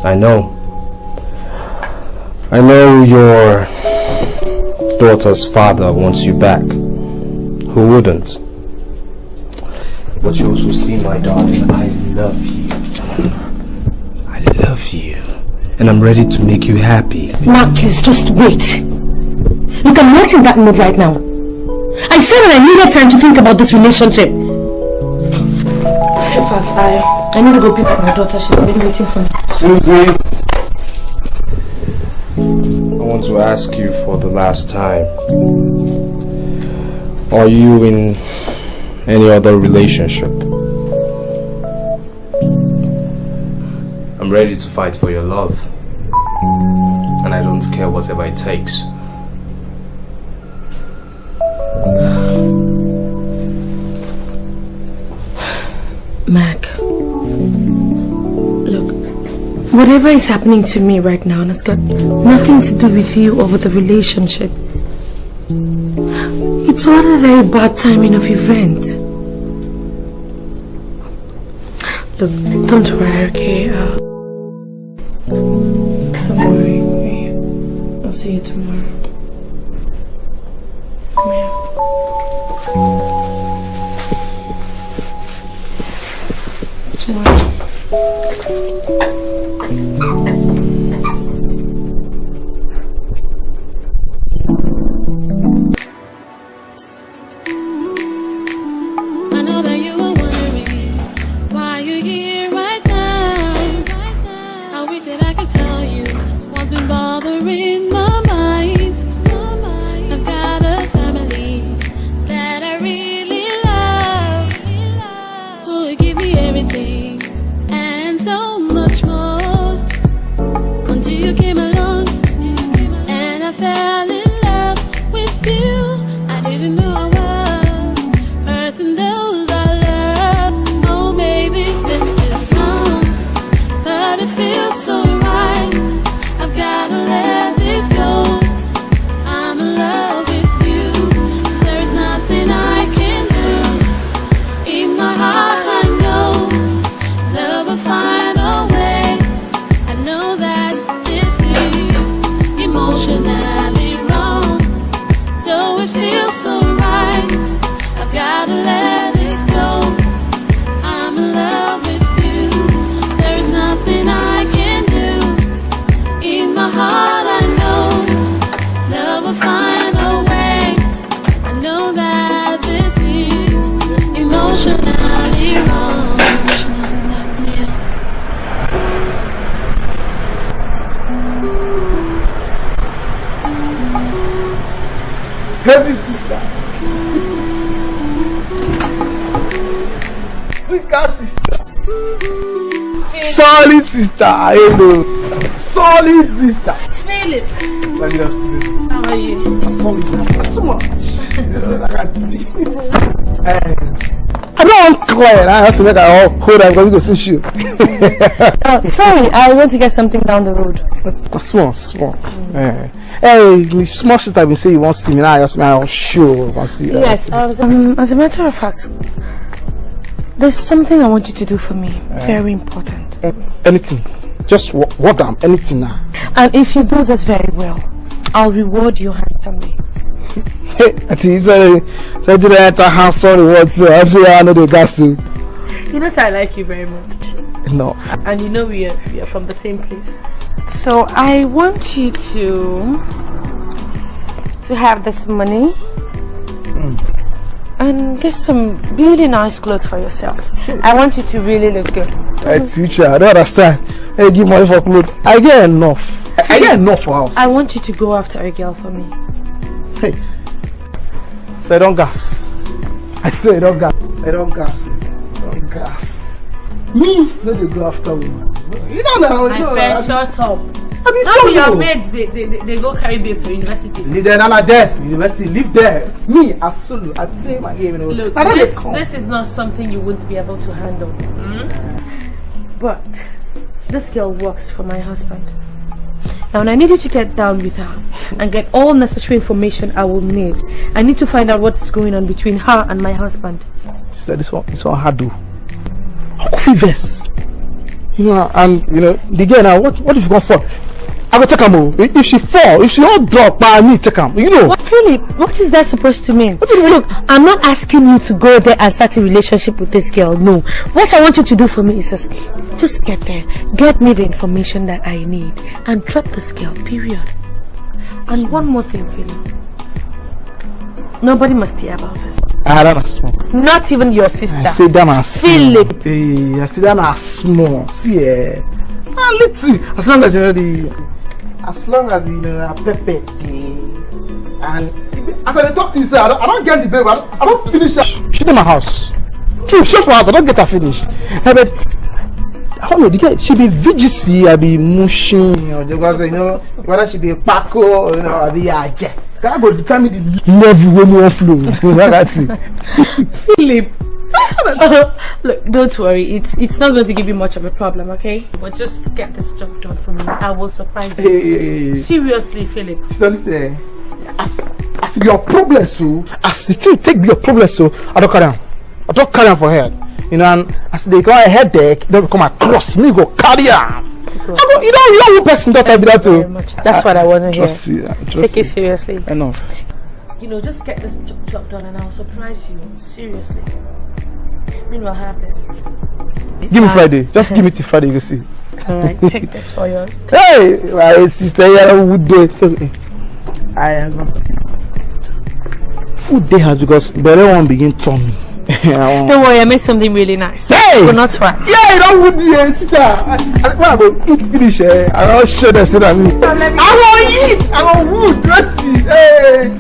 I know. I know your daughter's father wants you back. Who wouldn't? But you also see, my darling, I love you. I love you. And I'm ready to make you happy. Mark, please, just wait. Look, I'm not in that mood right now. I said that I needed time to think about this relationship. In fact, I need to go pick up my daughter. She's already waiting for me. Susie! I want to ask you for the last time. Are you in any other relationship? I'm ready to fight for your love. And I don't care whatever it takes. Mac, look, whatever is happening to me right now has got nothing to do with you or with the relationship. It's all a very bad timing of event. Look, don't worry, okay? Don't worry, okay? I'll see you tomorrow. Come here. Tomorrow. Heavy sister. Thicker sister. Solid sister. I know. Solid sister. Philip. How are you? Solid. Too much. I don't want Claire. I have to make her all hold on because we go see you. Sorry, I went to get something down the road. Small. Hey, small sister been say you want to see me now. I'm sure you want to see you. Yes, as a matter of fact, there's something I want you to do for me. Very important. Anything. Just what damn anything now. And if you do this very well, I'll reward you handsomely. Hey, I think he's sorry. So I didn't enter handsome reward, so I'm saying I know the gas too. You know, I like you very much. No. And you know we are from the same place. So I want you to have this money and get some really nice clothes for yourself. I want you to really look good. Hey, teacher, I don't understand. Hey, give money for clothes. I get enough. I get enough for house. I want you to go after a girl for me. Hey, so I don't gas. I say I don't gas. I don't gas. Don't gas. Me, no, they go after women. You don't know. My friend, shut up. I mean, how your mates they go carry babes to university? Leave there, not there. University, live there. Me, as soon I play my game. Look, this is not something you won't be able to handle. But this girl works for my husband. Now, when I need you to get down with her and get all necessary information I will need, I need to find out what is going on between her and my husband. Sister, this one hard do. Coffee vest. You know, and you know, the girl now, what if you go fall? I will take her more. If she fall, if she all drop, by me take her. You know. What, Philip? What is that supposed to mean? Look, I'm not asking you to go there and start a relationship with this girl. No. What I want you to do for me is just get there, get me the information that I need, and drop this girl. Period. And one more thing, Philip. Nobody must hear about this. I don't small. Not even your sister. I say that as Philip. Hey, I say that as small. See, a little. As long as you know you know Pepe and after they talk to you, say I don't get the baby. I don't finish her. She in my house. True, she for us. I don't get her finished. But I don't know. The girl, she be VGC, I be mushing, because you know whether she be Paco, you know, I be Aje. Can I go determine the level when you flow? That's it. Philip. Look, don't worry. It's not going to give you much of a problem, okay? But just get this job done for me. I will surprise you. Hey. Seriously, Philip. As your problem, so as the thing take your problem, so I don't carry on. I don't carry on for head. You know, and as they go a headache, they come across me, go carry on. You know one person that I be that too. That's what I want to hear. Take you. it seriously. Enough. You know, just get this job done and I'll surprise you. Seriously. Meanwhile, have this. Give me Friday. Just give me till Friday, you see. Alright, take this for you. Hey, my sister, you would do it. So, I am going to food day has because better one begin to me. Don't worry, I made something really nice. Hey! But not twice. Yeah, you don't would do sister. When I go eat finish, I don't show the sister me. I want eat. I want wood. Trust me. Hey,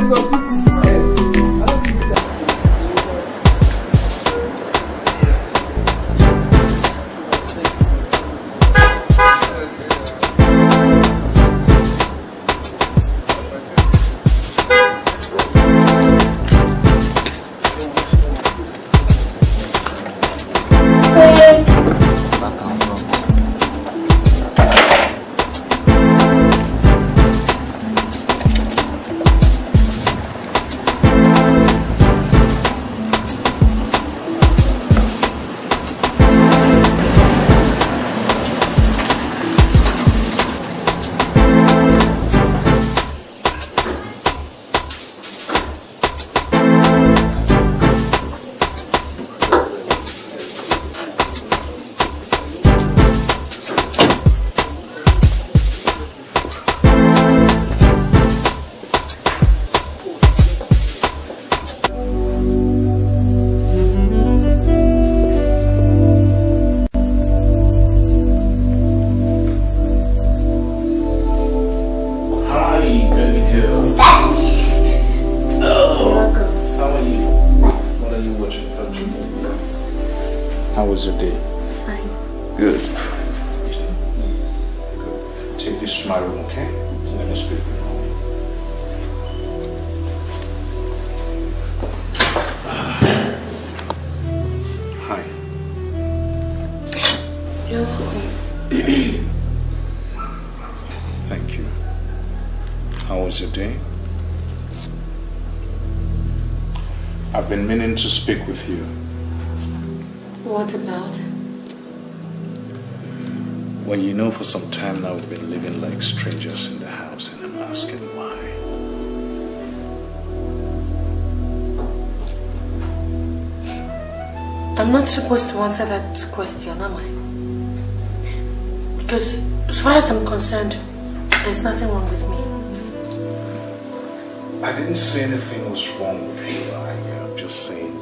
to speak with you. What about? Well, you know, for some time now we've been living like strangers in the house, and I'm asking why. I'm not supposed to answer that question, am I? Because as far as I'm concerned, there's nothing wrong with me. I didn't say anything was wrong with you. I'm just saying,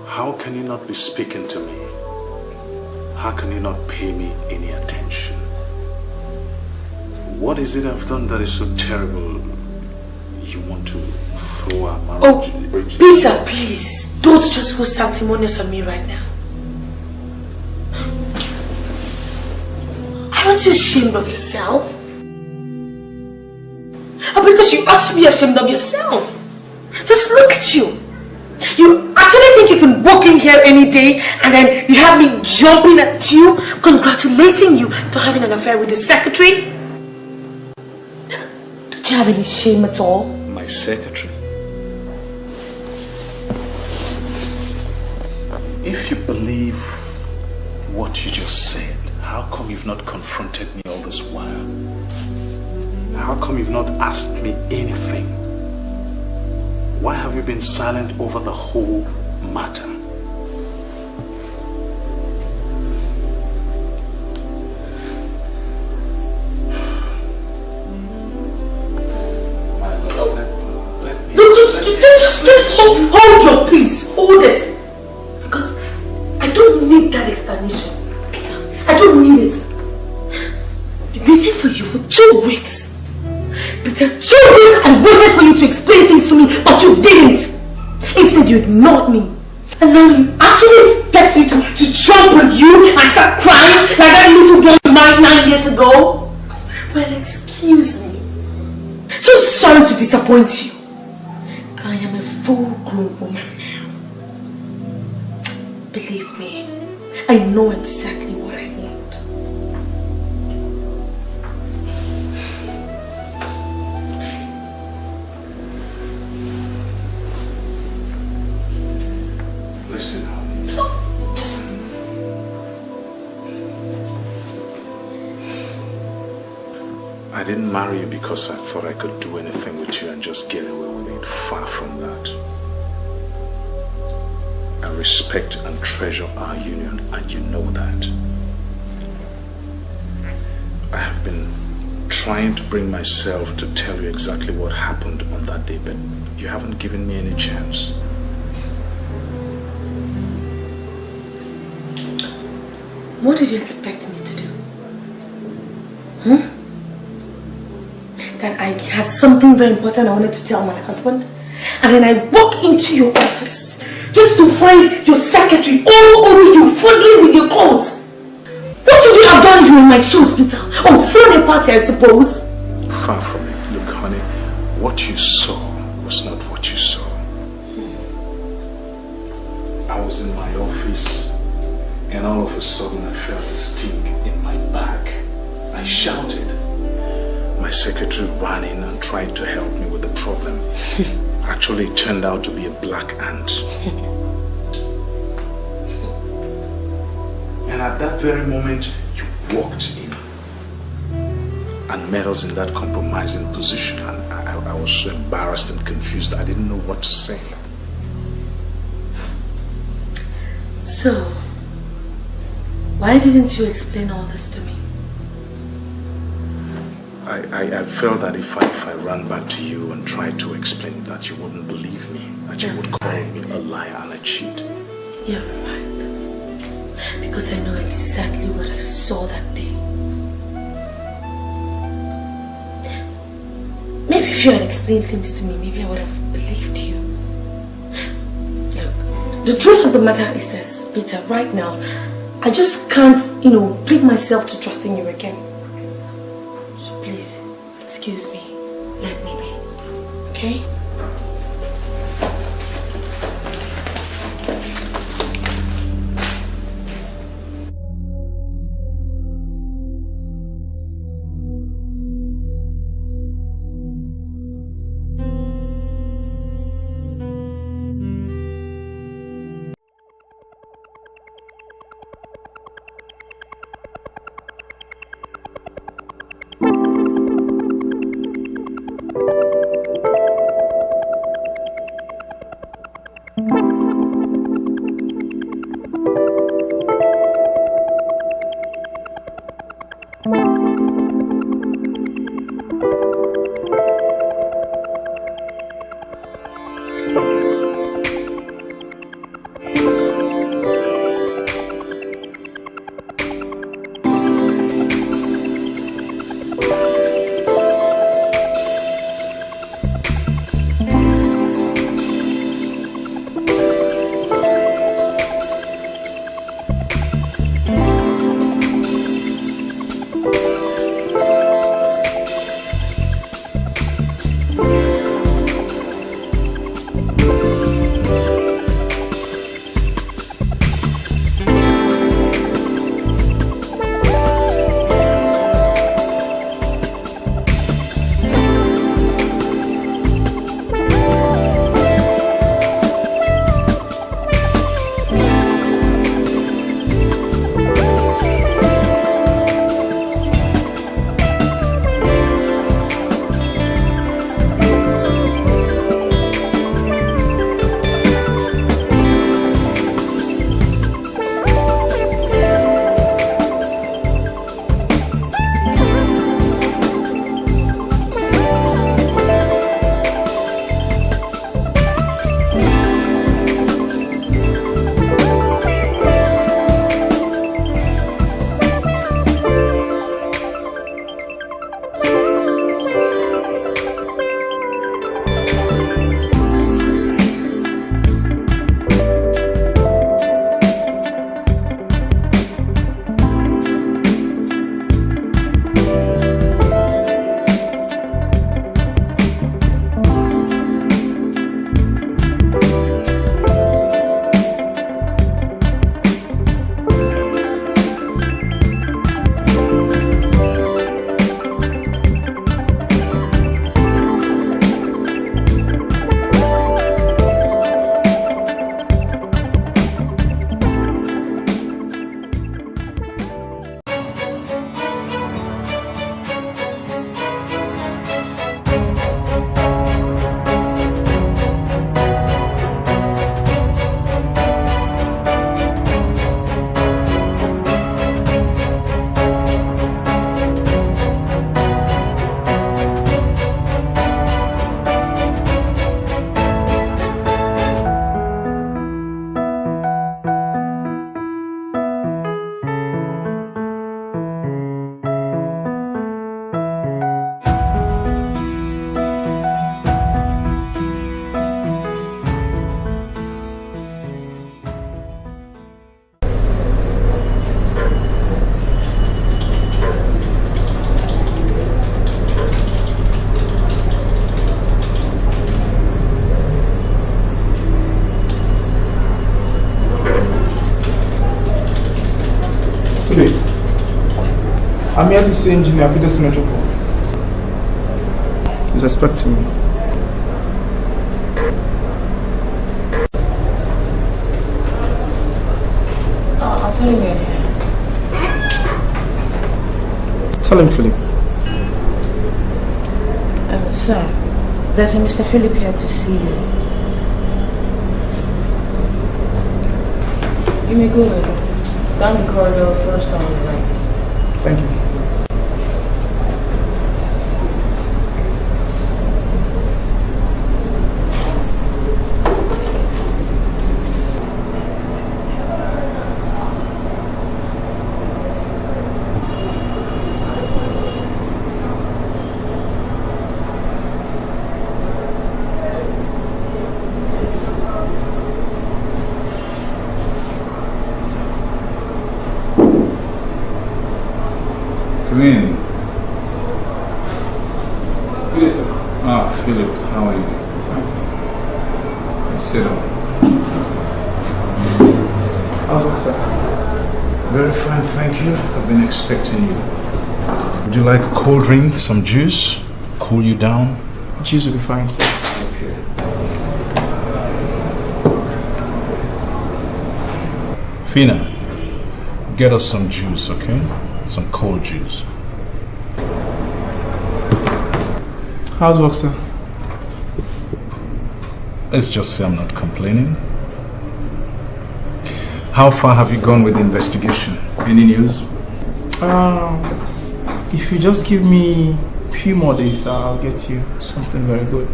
how can you not be speaking to me? How can you not pay me any attention? What is it I've done that is so terrible you want to throw our marriage? Oh, Peter, please, don't just go sanctimonious on me right now. Aren't you ashamed of yourself? Because you ought to be ashamed of yourself. Just look at you. You actually think you can walk in here any day and then you have me jumping at you, congratulating you for having an affair with your secretary? Don't you have any shame at all? My secretary? If you believe what you just said. How come you've not confronted me all this while? How come you've not asked me anything? Why have you been silent over the whole matter? Just hold your peace. Hold it. Because I don't need that explanation, Peter. I don't need it. I waited for you for 2 weeks. Peter, 2 weeks I waited for you to explain things to me, but you didn't. Instead, you ignored me. And now you actually expect me to trample you and start crying like that little girl you married 9 years ago? Well, excuse me. So sorry to disappoint you. I am a full-grown woman now. Believe me, I know exactly what I want. Listen, I didn't marry you because I thought I could do anything with you and just get away with it. Far from that. I respect and treasure our union, and you know that. I have been trying to bring myself to tell you exactly what happened on that day, but you haven't given me any chance. What did you expect me to do? Huh? That I had something very important I wanted to tell my husband, and then I walk into your office just to find your secretary all over you, fondling with your clothes. What would you have done if you were in my shoes, Peter? Or thrown a party, I suppose? Far from it. Look, honey, what you saw was not what you saw. I was in my office, and all of a sudden I felt a sting in my back. I shouted. My secretary ran in and tried to help me with the problem. Actually, it turned out to be a black ant. And at that very moment, you walked in and met us in that compromising position. And I was so embarrassed and confused, I didn't know what to say. So, why didn't you explain all this to me? I felt that if I ran back to you and tried to explain that, you wouldn't believe me, that you would call me a liar and a cheat. You're right. Because I know exactly what I saw that day. Maybe if you had explained things to me, maybe I would have believed you. Look, the truth of the matter is this, Peter, right now, I just can't, bring myself to trusting you again. So please, excuse me, let me be, okay? I'm here to see Engineer Peter Sinojoko. He's expecting me. I'll tell him you're here. Tell him, Philip. Sir, there's a Mr. Philip here to see you. You may go down the corridor first on the right. Thank you. Come in. Yes, sir. Ah, Philip, how are you? Fine, sir. Sit down. How's work, sir? Very fine, thank you. I've been expecting you. Would you like a cold drink, some juice? Cool you down? Juice will be fine, sir. Okay. Fina, get us some juice, okay? Some cold juice. How's work, sir? Let's just say I'm not complaining. How far have you gone with the investigation? Any news? If you just give me a few more days, I'll get you something very good.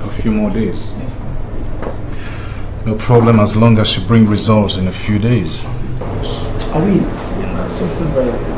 A few more days? Yes, sir. No problem as long as you bring results in a few days. I mean, something very good.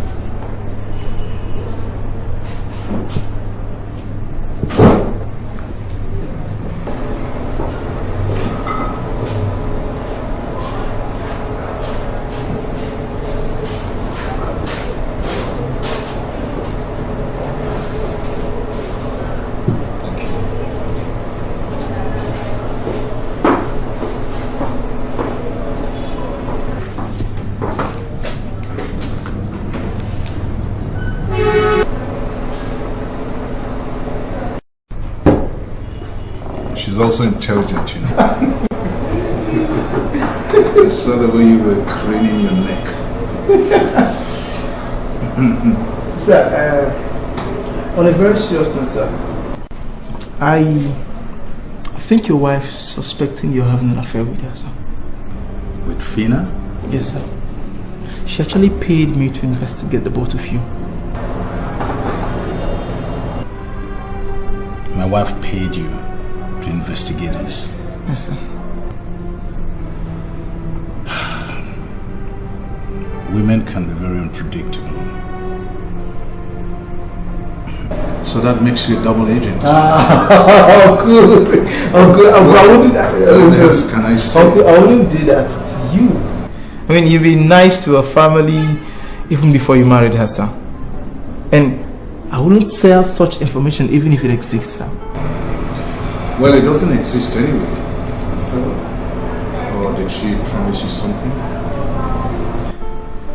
She's also intelligent, you know. I saw the way you were craning your neck. Sir, on a very serious note, sir, I think your wife's suspecting you're having an affair with her, sir. With Fina? Yes, sir. She actually paid me to investigate the both of you. My wife paid you to investigate this? Yes, sir. Women can be very unpredictable. So that makes you a double agent. Oh, good. Oh, good. I wouldn't. What else can I say? I wouldn't do that to you. I mean, you've been nice to her family even before you married her, sir. And I wouldn't sell such information even if it exists, sir. Well, it doesn't exist anyway. So, or did she promise you something?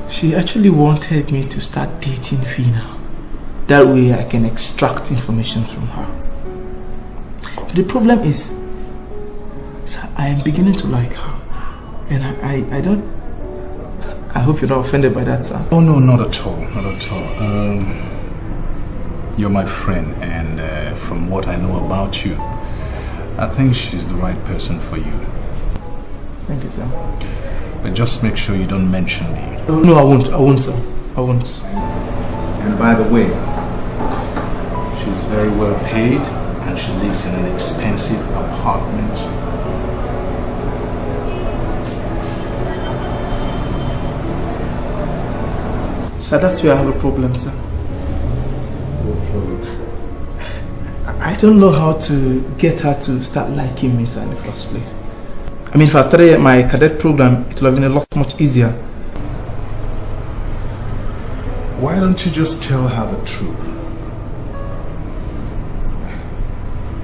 She actually wanted me to start dating Fina. That way I can extract information from her. But the problem is, sir, I am beginning to like her. And I don't... I hope you're not offended by that, sir. Oh, no, not at all. Not at all. You're my friend, and from what I know about you, I think she's the right person for you. Thank you, sir. But just make sure you don't mention me. Oh, no, I won't, sir. I won't. And by the way, she's very well paid and she lives in an expensive apartment. Sir, that's where I have a problem, sir. I don't know how to get her to start liking me, sir, in the first place. I mean, if I started my cadet program, it would have been a lot much easier. Why don't you just tell her the truth?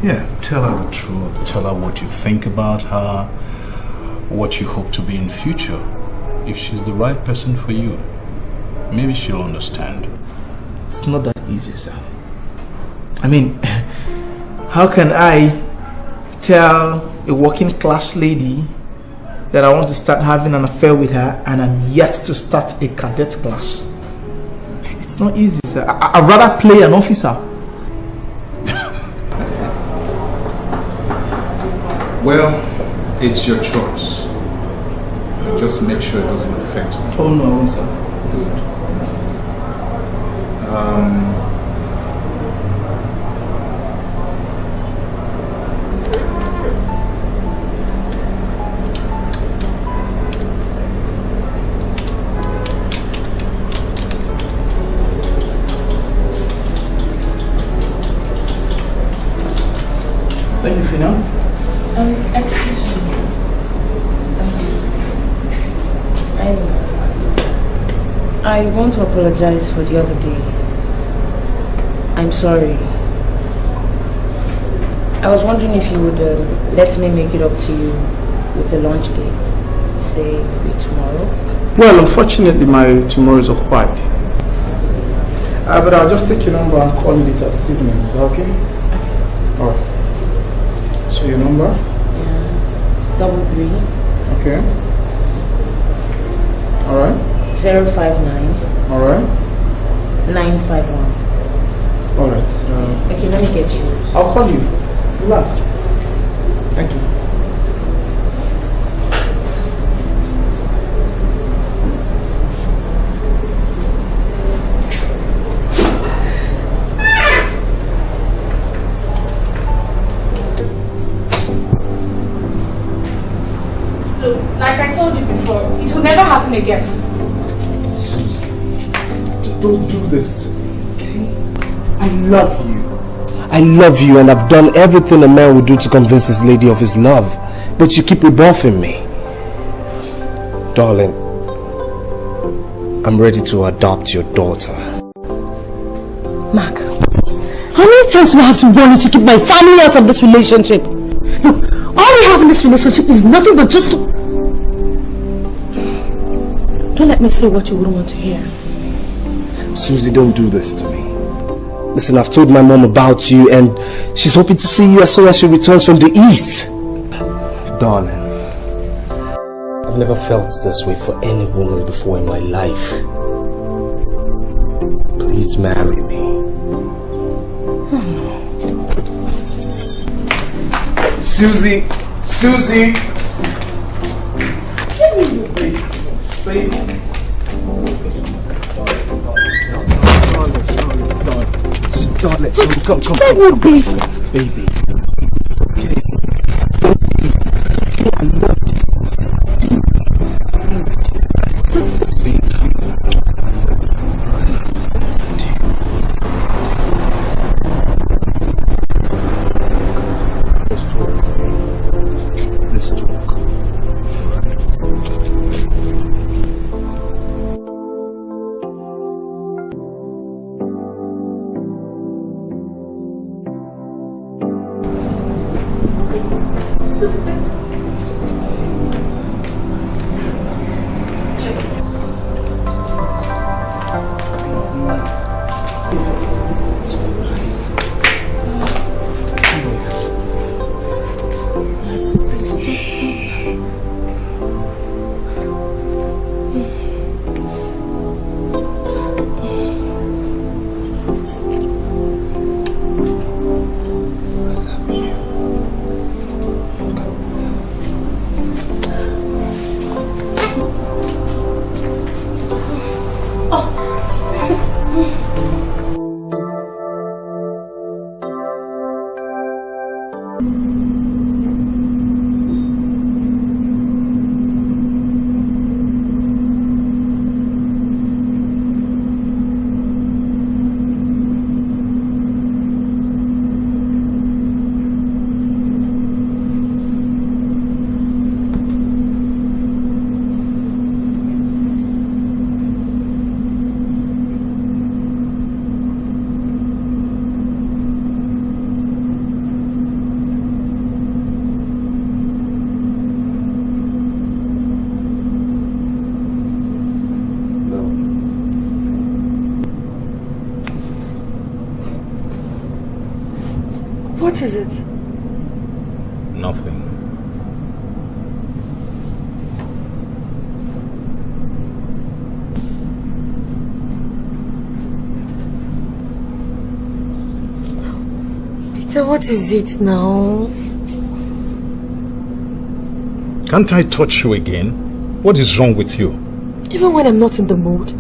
Yeah, tell her the truth. Tell her what you think about her, what you hope to be in future, if she's the right person for you. Maybe she'll understand. It's not that easy, sir. I mean, how can I tell a working class lady that I want to start having an affair with her and I'm yet to start a cadet class? It's not easy, sir. I'd rather play an officer. Well, it's your choice. Just make sure it doesn't affect me. Oh no, I won't, sir. Thank you, Fina. Excuse me. I want to apologize for the other day. I'm sorry. I was wondering if you would let me make it up to you with a lunch date, say maybe tomorrow. Well, unfortunately, my tomorrow is occupied. But I'll just take your number and call you later this evening. Is that okay? Okay. Alright. So your number? Yeah. 33. Okay. Alright. 059. Alright. 951. Alright. Okay, let me get you. I'll call you. Relax. Thank you. Look, like I told you before, it will never happen again. Susie, don't do this to me, okay? I love you. I love you and I've done everything a man would do to convince his lady of his love. But you keep rebuffing me. Darling, I'm ready to adopt your daughter. Mark, how many times do I have to warn you to keep my family out of this relationship? Look, all we have in this relationship is nothing but just... Don't let me say what you wouldn't want to hear. Susie, don't do this to me. Listen, I've told my mom about you and she's hoping to see you as soon as she returns from the east. Darling, I've never felt this way for any woman before in my life. Please marry me. Susie! Susie! Baby. Darling, come. Baby. Baby. It's okay. Baby. It's okay. I love you. Let's talk. Let's talk. What is it? Nothing. Peter, what is it now? Can't I touch you again? What is wrong with you? Even when I'm not in the mood?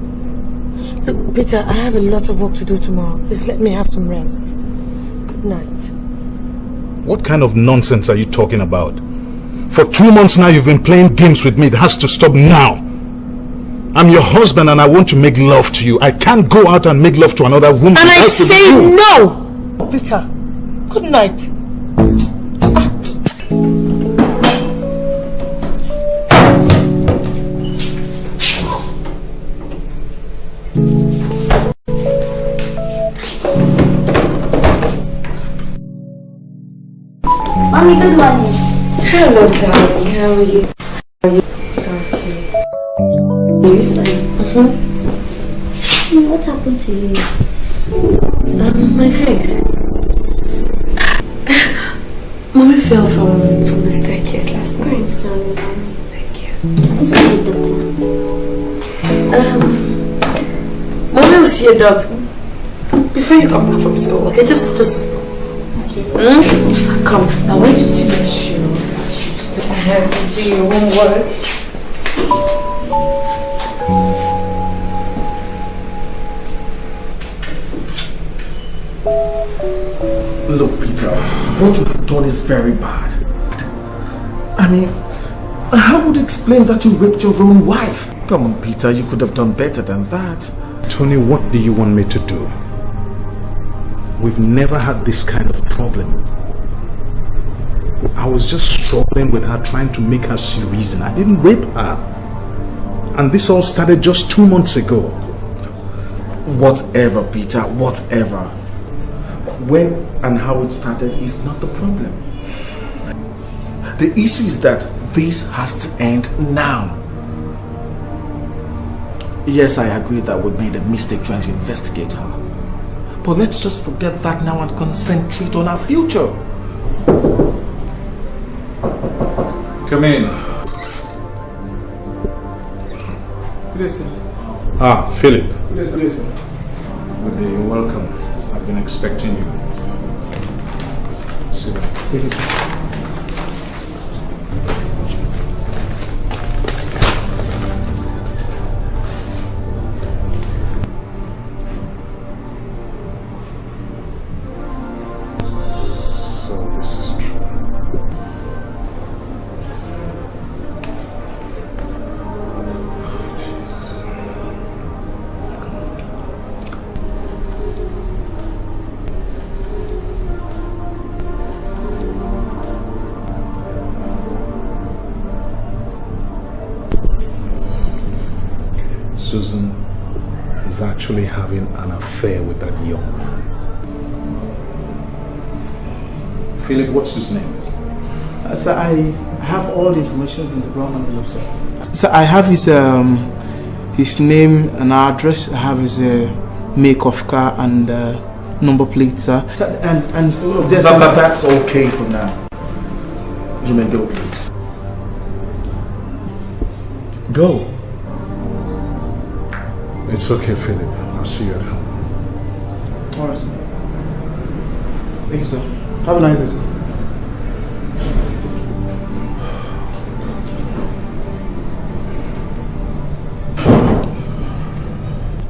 Look, Peter, I have a lot of work to do tomorrow. Please let me have some rest. Good night. What kind of nonsense are you talking about? For 2 months now you've been playing games with me. It has to stop now. I'm your husband and I want to make love to you. I can't go out and make love to another woman. And I say no! Peter, good night. Mommy, good morning. Hello, darling. How are you? What happened to you? My face. Mommy fell from the staircase last night. I'm sorry, Mommy. Thank you. Let's see the doctor. Mommy will see a doctor before you come back from school. Okay, just. Okay. Come. I want you to make sure that you stay ahead and do your homework. Look, Peter, what you have done is very bad. I mean, how would you explain that you raped your own wife? Come on, Peter, you could have done better than that. Tony, what do you want me to do? We've never had this kind of problem. I was just struggling with her, trying to make her see reason. I didn't rape her. And this all started just 2 months ago. Whatever, Peter, whatever. When and how it started is not the problem. The issue is that this has to end now. Yes, I agree that we made a mistake trying to investigate her. But let's just forget that now and concentrate on our future. Come in. Please, sir. Ah, Philip. Please, sir. Good day, you're welcome. I've been expecting you. Sit down. Thank you, sir. So this is true. Susan is actually having an affair with that young man. Philip, what's his name? Sir, I have all the information in the brown envelope, sir. Sir, I have his name and address. I have his make of car and number plate, sir. And That's okay for now. You may go, please. Go. It's okay, Philip. I'll see you at home. Alright, sir. Thank you, sir. Have a nice day, sir.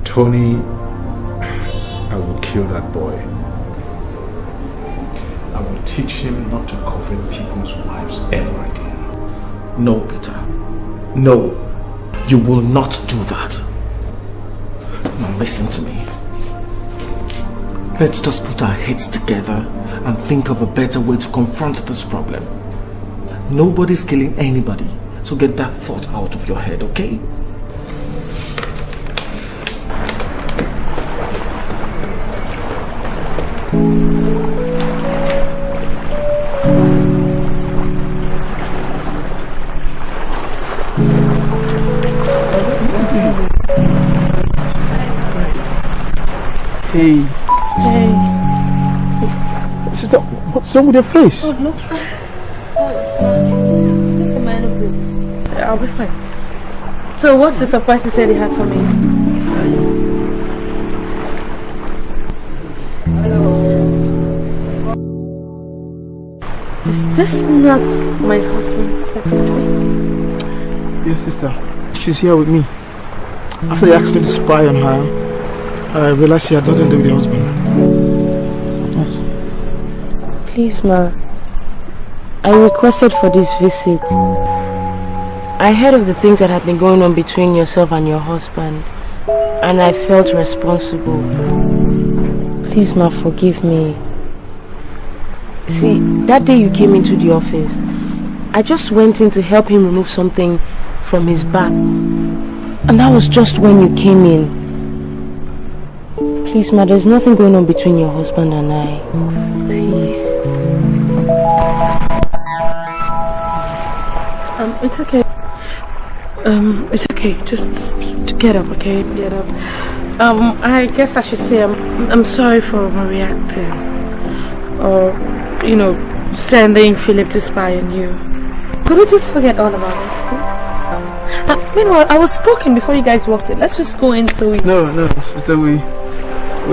Tony, I will kill that boy. I will teach him not to covet people's wives ever again. No, Peter. No. You will not do that. Now listen to me. Let's just put our heads together and think of a better way to confront this problem. Nobody's killing anybody, so get that thought out of your head, okay? Hey. Hey. Sister, What's wrong with your face? Oh, no. Just a minor bruises. I'll be fine. So what's the surprise you said you had for me? Is this not my husband's secretary? Yes, sister. She's here with me. After they asked me to spy on her, I realized she had nothing to do with the husband. Yes. Please, ma. I requested for this visit. I heard of the things that had been going on between yourself and your husband, and I felt responsible. Please, ma, forgive me. See, that day you came into the office, I just went in to help him remove something from his back, and that was just when you came in. Please, ma, there's nothing going on between your husband and I. Please. It's okay. It's okay. Just get up, okay? Get up. I guess I should say I'm sorry for overreacting, or sending Philip to spy on you. Could we just forget all about this, please? Meanwhile, I was spoken before you guys walked in. Let's just go in so we... No, sister, we're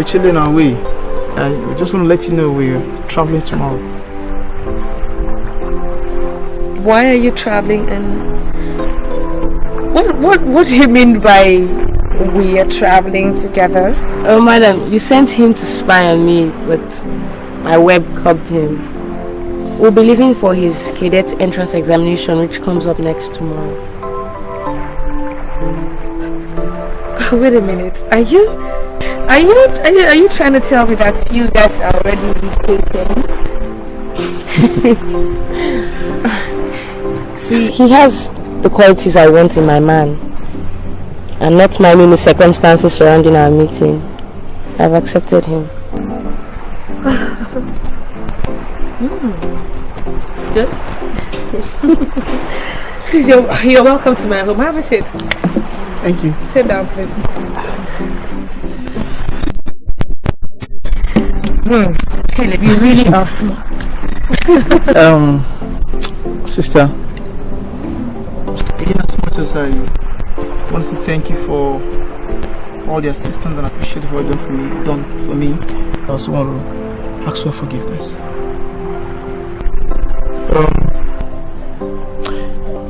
chilling our way. I just want to let you know we're traveling tomorrow. Why are you traveling, and what do you mean by we are traveling together? Oh, madam, you sent him to spy on me, but my web cubbed him. We'll be leaving for his cadet entrance examination, which comes up next tomorrow. Wait a minute. Are you trying to tell me that you guys are already dating? See, he has the qualities I want in my man, and not minding the circumstances surrounding our meeting. I've accepted him. It's good. Please, you're welcome to my home. Have a seat. Thank you. Sit down, please. Caleb, you really are smart. Sister, again, as much as I want to thank you for all the assistance and appreciate what you've done for me, I also want to ask for forgiveness.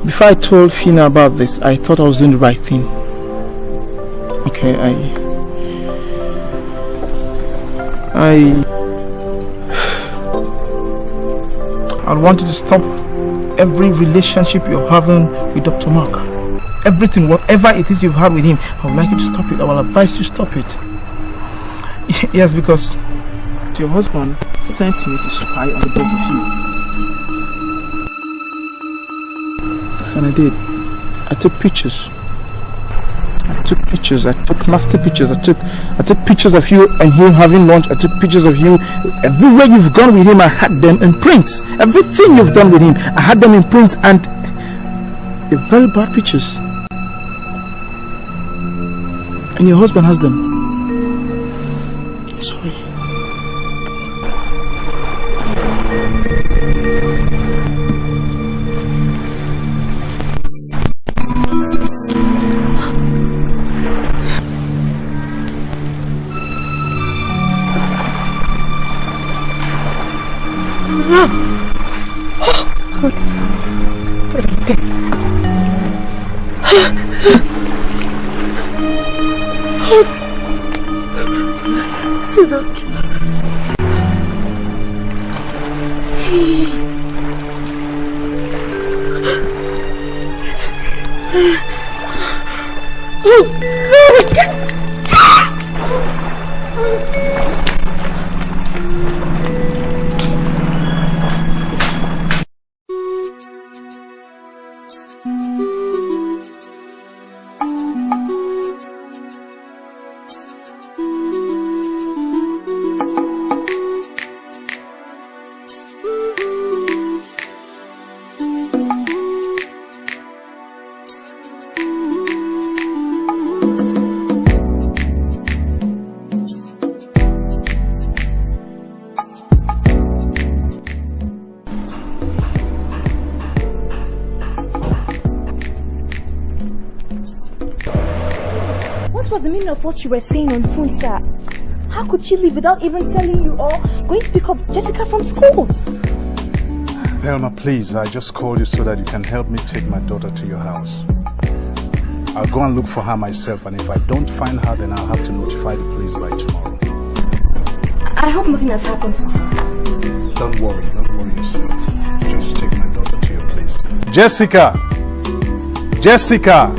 Before I told Fina about this, I thought I was doing the right thing. Okay, I want you to stop every relationship you're having with Dr. Mark. Everything, whatever it is you've had with him, I would like you to stop it. I will advise you to stop it. Yes, because your husband sent me to spy on the both of you. And I did. I took pictures. I took nasty pictures. I took pictures of you and him having lunch. I took pictures of you. Everywhere you've gone with him, I had them in prints. Everything you've done with him, I had them in prints, and they're very bad pictures. And your husband has them. I'm sorry. This is not true. was the meaning of what you were saying on the phone, sir? How could she leave without even telling you or going to pick up Jessica from school? Velma, please, I just called you so that you can help me take my daughter to your house. I'll go and look for her myself, and if I don't find her, then I'll have to notify the police by tomorrow. I hope nothing has happened to her. Don't worry yourself. Just take my daughter to your place. Jessica! Jessica!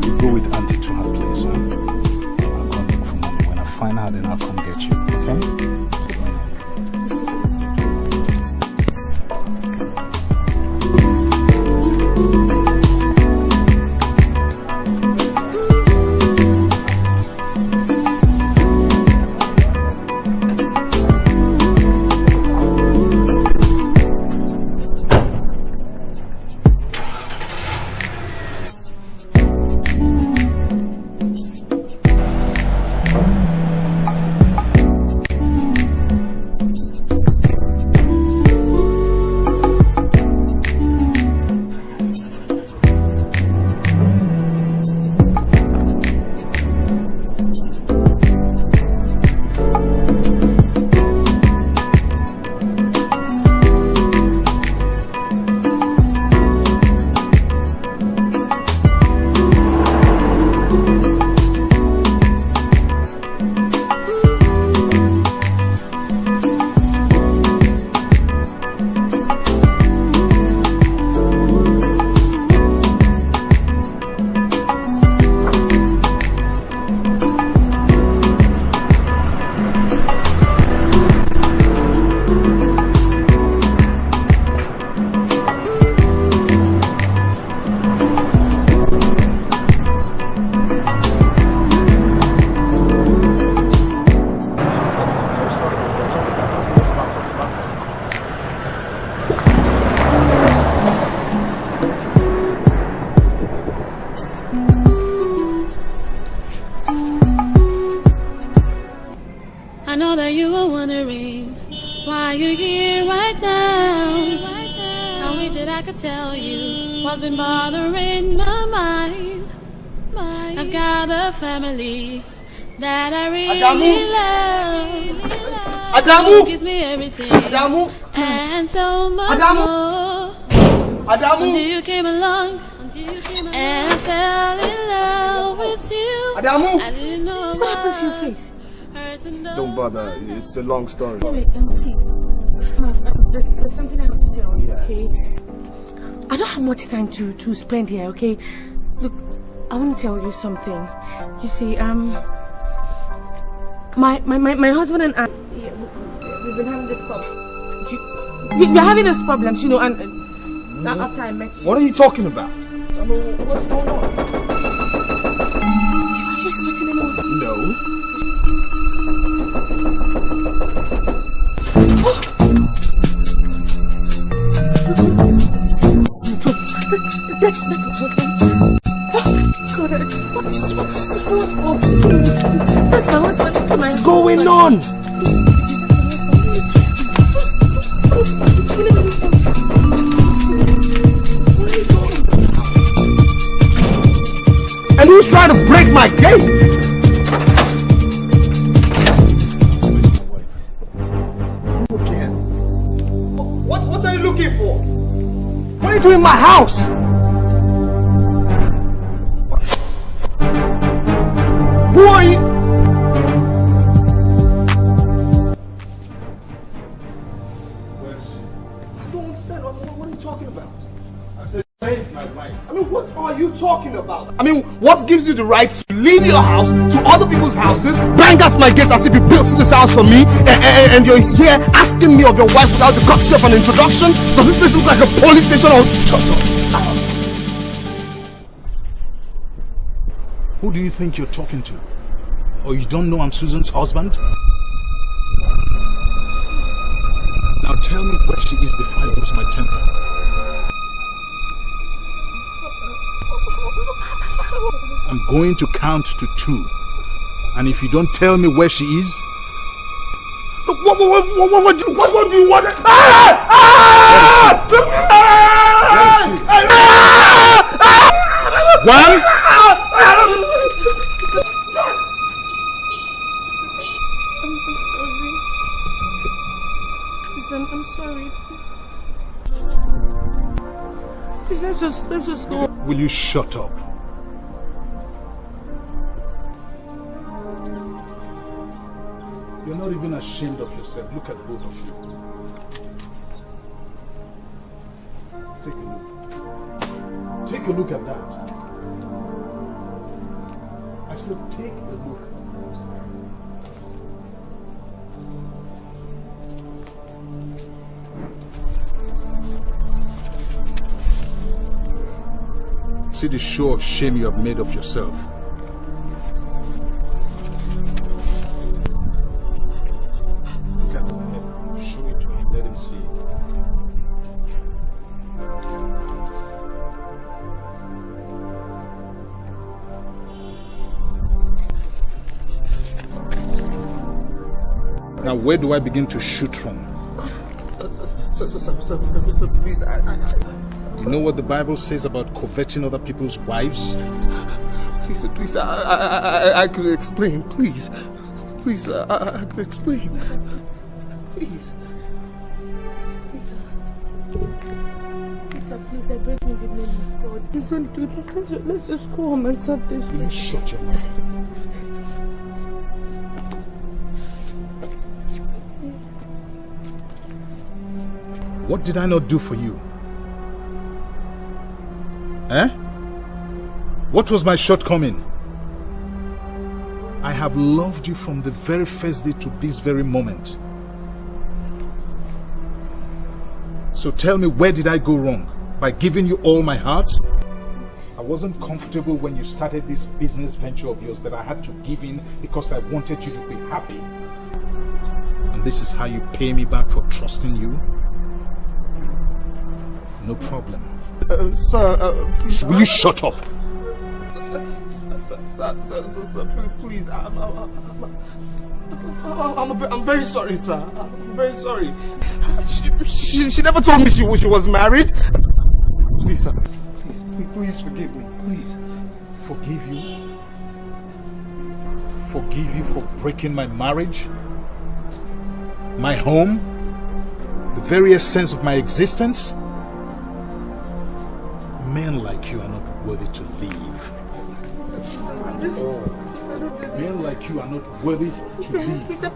You go with Auntie to her place, huh? I'll go look for mommy. When I find her, then I'll come get you, okay? Gives me everything and so much more. Until you came along, and I fell in love with you. I didn't know what happened to your face. Don't bother, it's a long story. Wait, see. There's something I have to say on you, okay? I don't have much time to spend here, okay? Look, I want to tell you something. You see, my husband and I, we've been having this problem. We're having these problems, you know, and after I met you. What are you talking about? What's going on? Are you expecting anyone? No. That's my husband. God, that's my husband. What's going on? And who's trying to break my gate? You again? What are you looking for? What are you doing in my house? Who are you? I don't understand. What are you talking about? I said, it's my wife. I mean, what are you talking about? I mean, what gives you the right to leave your house to other people's houses, bang at my gates as if you built this house for me, and you're here asking me of your wife without the courtesy of an introduction? Does this place look like a police station or... Who do you think you're talking to? Or you don't know I'm Susan's husband? Now tell me where she is before I lose my temper. I'm going to count to 2. And if you don't tell me where she is... Look, What do you want? One. I'm sorry. Please, let's just go. Will you shut up? You're not even ashamed of yourself. Look at both of you. Take a look. Take a look at that. I said take a look at that. See the show of shame you have made of yourself. Look at my head. Show it to him. Let him see it. Now, where do I begin to shoot from? Sir, please, You know what the Bible says about coveting other people's wives? Please, I could explain, please. Please, I could explain. Please. Peter, please, I beg you in the name of God. Please don't do this. Let's just go home and sort this. Will you shut your mouth? What did I not do for you? Eh? What was my shortcoming? I have loved you from the very first day to this very moment. So tell me, where did I go wrong? By giving you all my heart? I wasn't comfortable when you started this business venture of yours, but I had to give in because I wanted you to be happy. And this is how you pay me back for trusting you? No problem. Sir, please. Will you shut up? Sir, please. I'm very sorry, sir. I'm very sorry. She never told me she was married. Please, sir. Please forgive me. Please. Forgive you? Forgive you for breaking my marriage? My home? The very essence of my existence? Men like you are not worthy to live. Men like you are not worthy to live.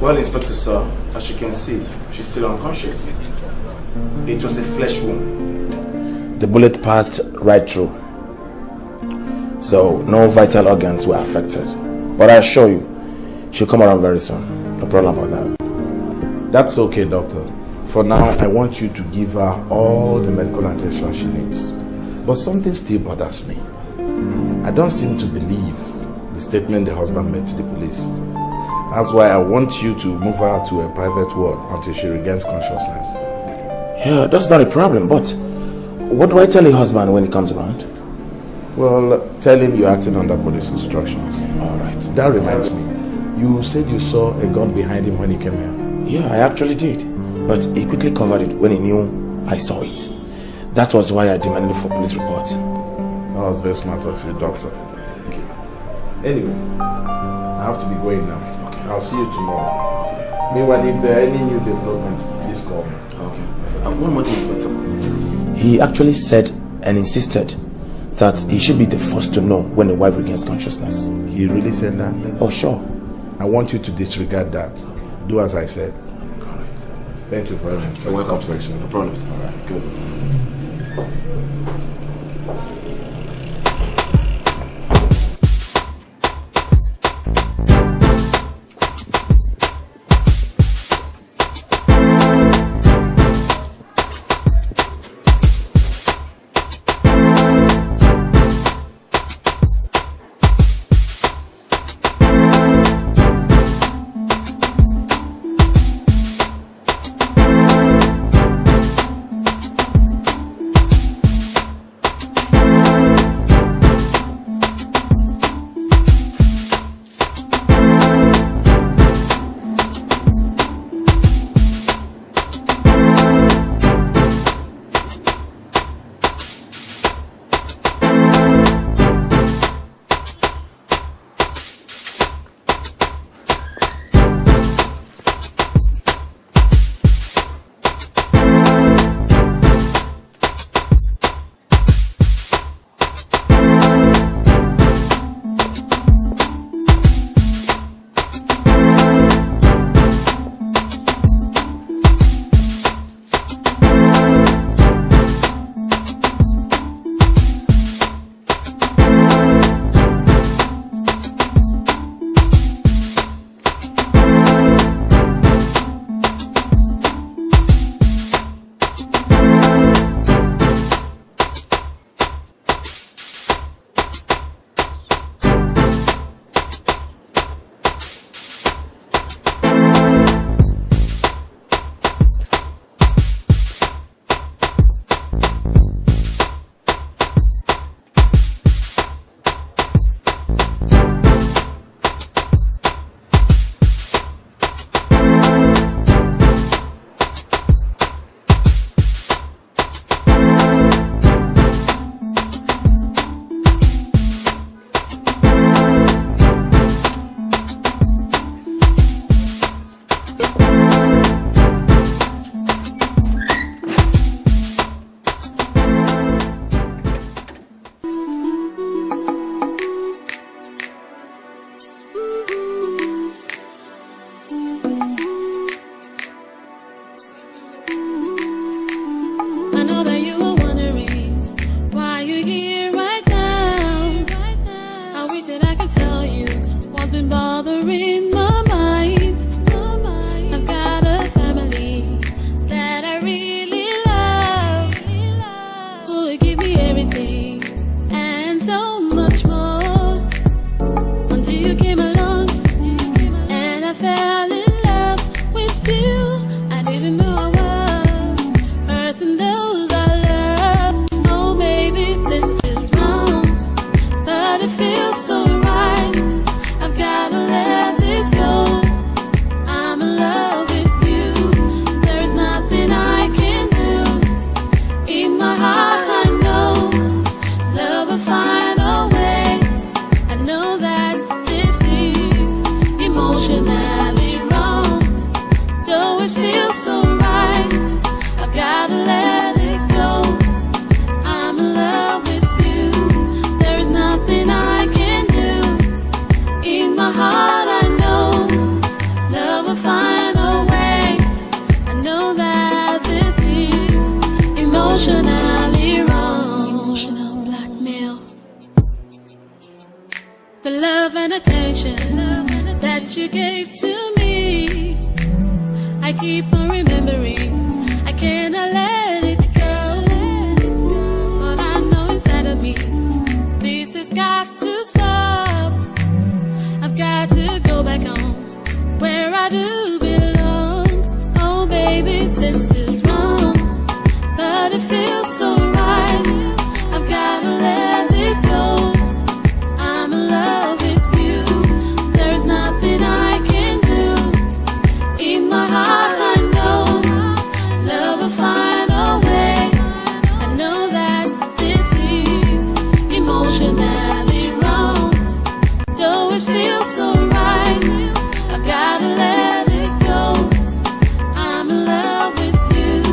Well, Inspector, sir, as you can see, she's still unconscious. It was a flesh wound. The bullet passed right through. so no vital organs were affected. But I assure you, she'll come around very soon. No problem about that. That's okay, doctor. For now, I want you to give her all the medical attention she needs. But something still bothers me. I don't seem to believe the statement the husband made to the police. That's why I want you to move her to a private ward until she regains consciousness. Yeah, that's not a problem, but what do I tell your husband when he comes around? Well, tell him you're acting under police instructions. All right. That reminds me. You said you saw a gun behind him when he came here. Yeah, I actually did. But he quickly covered it when he knew I saw it. That was why I demanded for police report. That was very smart of you, doctor. Thank you. Anyway, I have to be going now. Okay. I'll see you tomorrow. Meanwhile, if there are any new developments, please call me. Okay. One more thing, Inspector. He actually said and insisted that he should be the first to know when the wife regains consciousness. He really said that? Oh, sure. I want you to disregard that. Do as I said. All right. Thank you very much. You're welcome, sir. No problem, sir. All right. Good. Emotionally wrong. Emotional blackmail. the love and attention that you gave to me. I keep on remembering, I cannot let it go. But I know inside of me, this has got to stop. I've got to go back home, where I do belong. Oh baby, this is wrong, but it feels so right. I've gotta let this go. I'm in love with you, there's nothing I can do. In my heart I know, love will find a way. I know that this is emotionally wrong, though it feels so right. I've gotta let this go. I'm in love with you,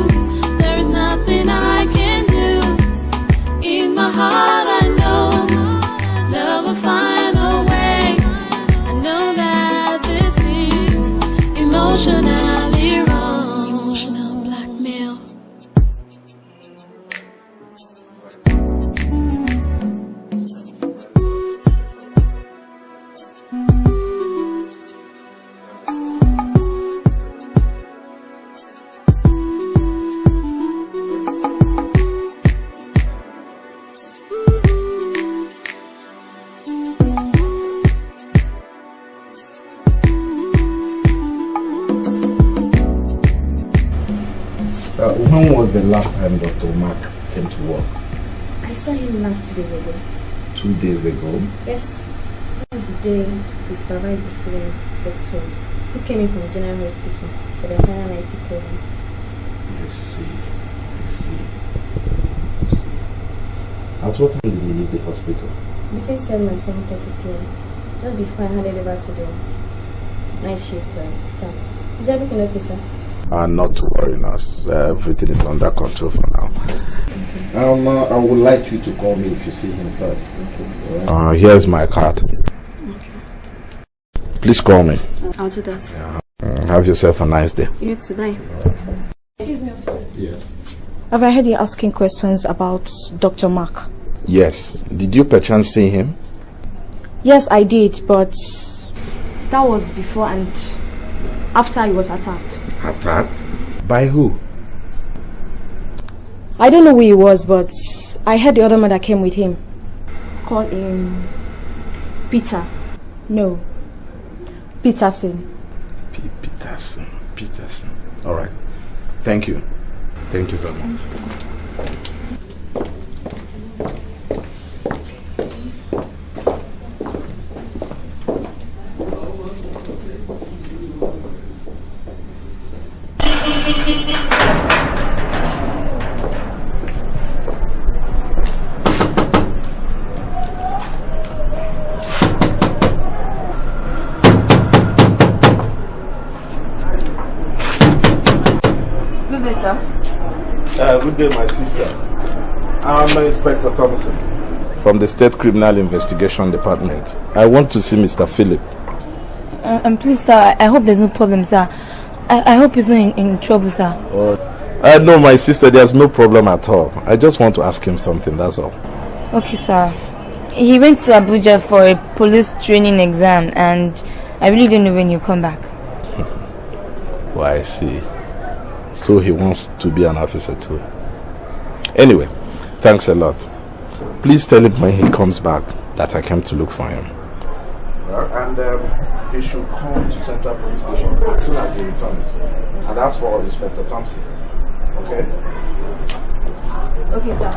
there's nothing I can do. In my heart I know, love will find a way. I know that this is emotionally wrong. Emotional blackmail. When was the last time Dr. Mark came to work? I saw him last 2 days ago. 2 days ago? Yes. That was the day we supervised the student doctors who came in from the general hospital for the higher IT program. I see. At what time did he leave the hospital? Between 7 and 7:30 p.m. Just before I handed over to the night shift staff. Is everything okay, sir? Not to worry, nurse. Everything is under control for now. I would like you to call me if you see him first. Okay. Here's my card. Okay. Please call me. I'll do that. Have yourself a nice day. You too, bye. Excuse me, officer. Yes. Have I heard you asking questions about Dr. Mark? Yes. Did you perchance see him? Yes, I did, but that was before and after he was attacked. Attacked? By who? I don't know who he was, but I heard the other man that came with him. Call him Peter. No, Peterson. Peterson. All right. Thank you. Thank you very much. Good day, my sister. I'm Inspector Thompson from the State Criminal Investigation Department. I want to see Mr. Philip. Please, sir, I hope there's no problem, sir. I hope he's not in trouble, sir. No, my sister, there's no problem at all. I just want to ask him something, that's all. Okay, sir. He went to Abuja for a police training exam, and I really don't know when he'll come back. Oh, I see. So he wants to be an officer too. Anyway, thanks a lot. Please tell him when he comes back that I came to look for him. And he should come to Central Police Station as soon as he returns. And that's for Inspector Thompson. Okay? Okay, sir.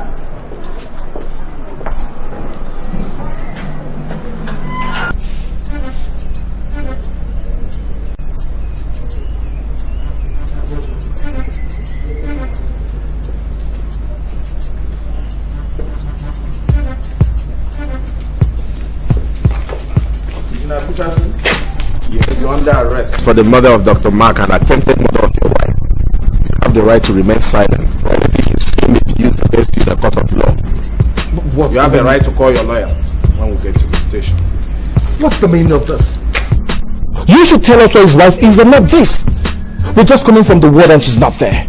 Peterson, you're under arrest for the murder of Dr. Mark and attempted murder of your wife. You have the right to remain silent for anything you say may be used against you in the court of law. You have the right to call your lawyer when we get to the station. What's the meaning of this? You should tell us where his wife is and not this. We're just coming from the ward and she's not there.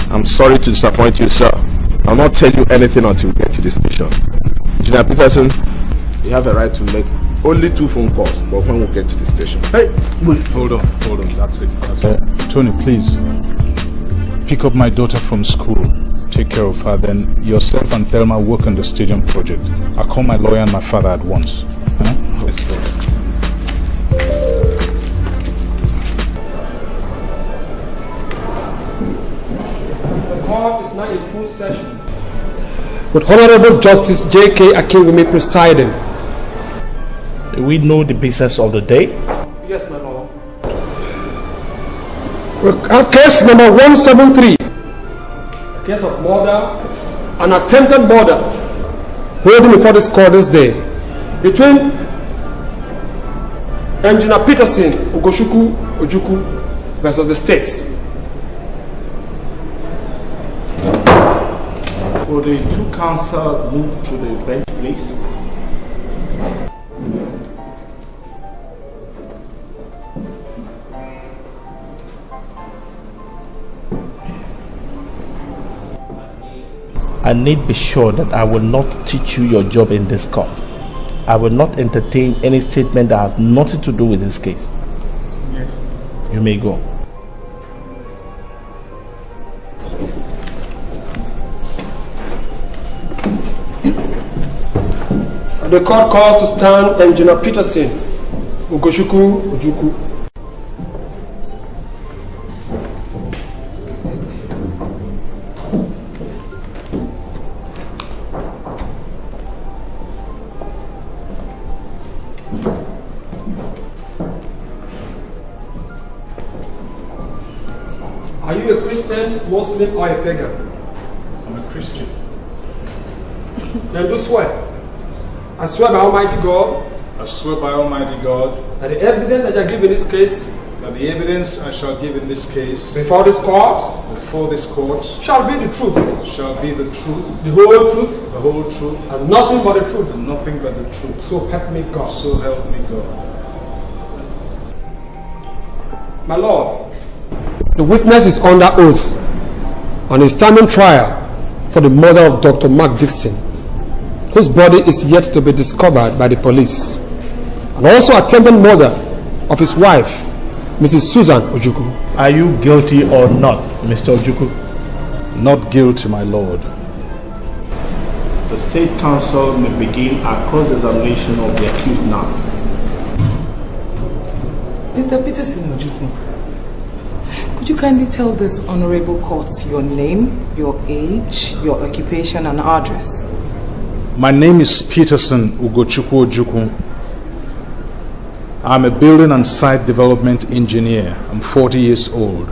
I'm sorry to disappoint you, sir. I'll not tell you anything until we get to the station. Engineer Peterson, you have a right to make Only 2 phone calls, but when we get to the station. Hey, wait, hold on, that's it. Tony, please, pick up my daughter from school, take care of her, then yourself and Thelma work on the stadium project. I'll call my lawyer and my father at once. Huh? Let's go. The court is now in full session. With Honorable Justice J.K. Akinwumi presiding. Do we know the business of the day? Yes, my lord. We have case number 173. A case of murder, an attempted murder, holding before this court this day between Engineer Peterson Ugoshuku Ojukwu versus the states. Will the 2 counsel move to the bench, please? I need be sure that I will not teach you your job in this court. I will not entertain any statement that has nothing to do with this case. Yes. You may go. The court calls to stand Engineer Peterson Ugoshuku Ojukwu. Are you a Christian, Muslim, or a pagan? I'm a Christian. Then do swear. I swear by Almighty God. I swear by Almighty God. That the evidence I shall give in this case. That the evidence I shall give in this case. Before this court. Before this court. Shall be the truth. Shall be the truth. The whole truth. The whole truth. And nothing but the truth. And nothing but the truth. So help me God. So help me God. My Lord. The witness is under oath on a standing trial for the murder of Dr. Mark Dixon, whose body is yet to be discovered by the police, and also attempted murder of his wife, Mrs. Susan Ojukwu. Are you guilty or not, Mr. Ojukwu? Not guilty, my lord. The State Counsel may begin our cross-examination of the accused now. Mr. Peterson Ojukwu, could you kindly tell this honorable court your name, your age, your occupation and address? My name is Peterson Ugochukwu Ojukwu. I'm a building and site development engineer. I'm 40 years old.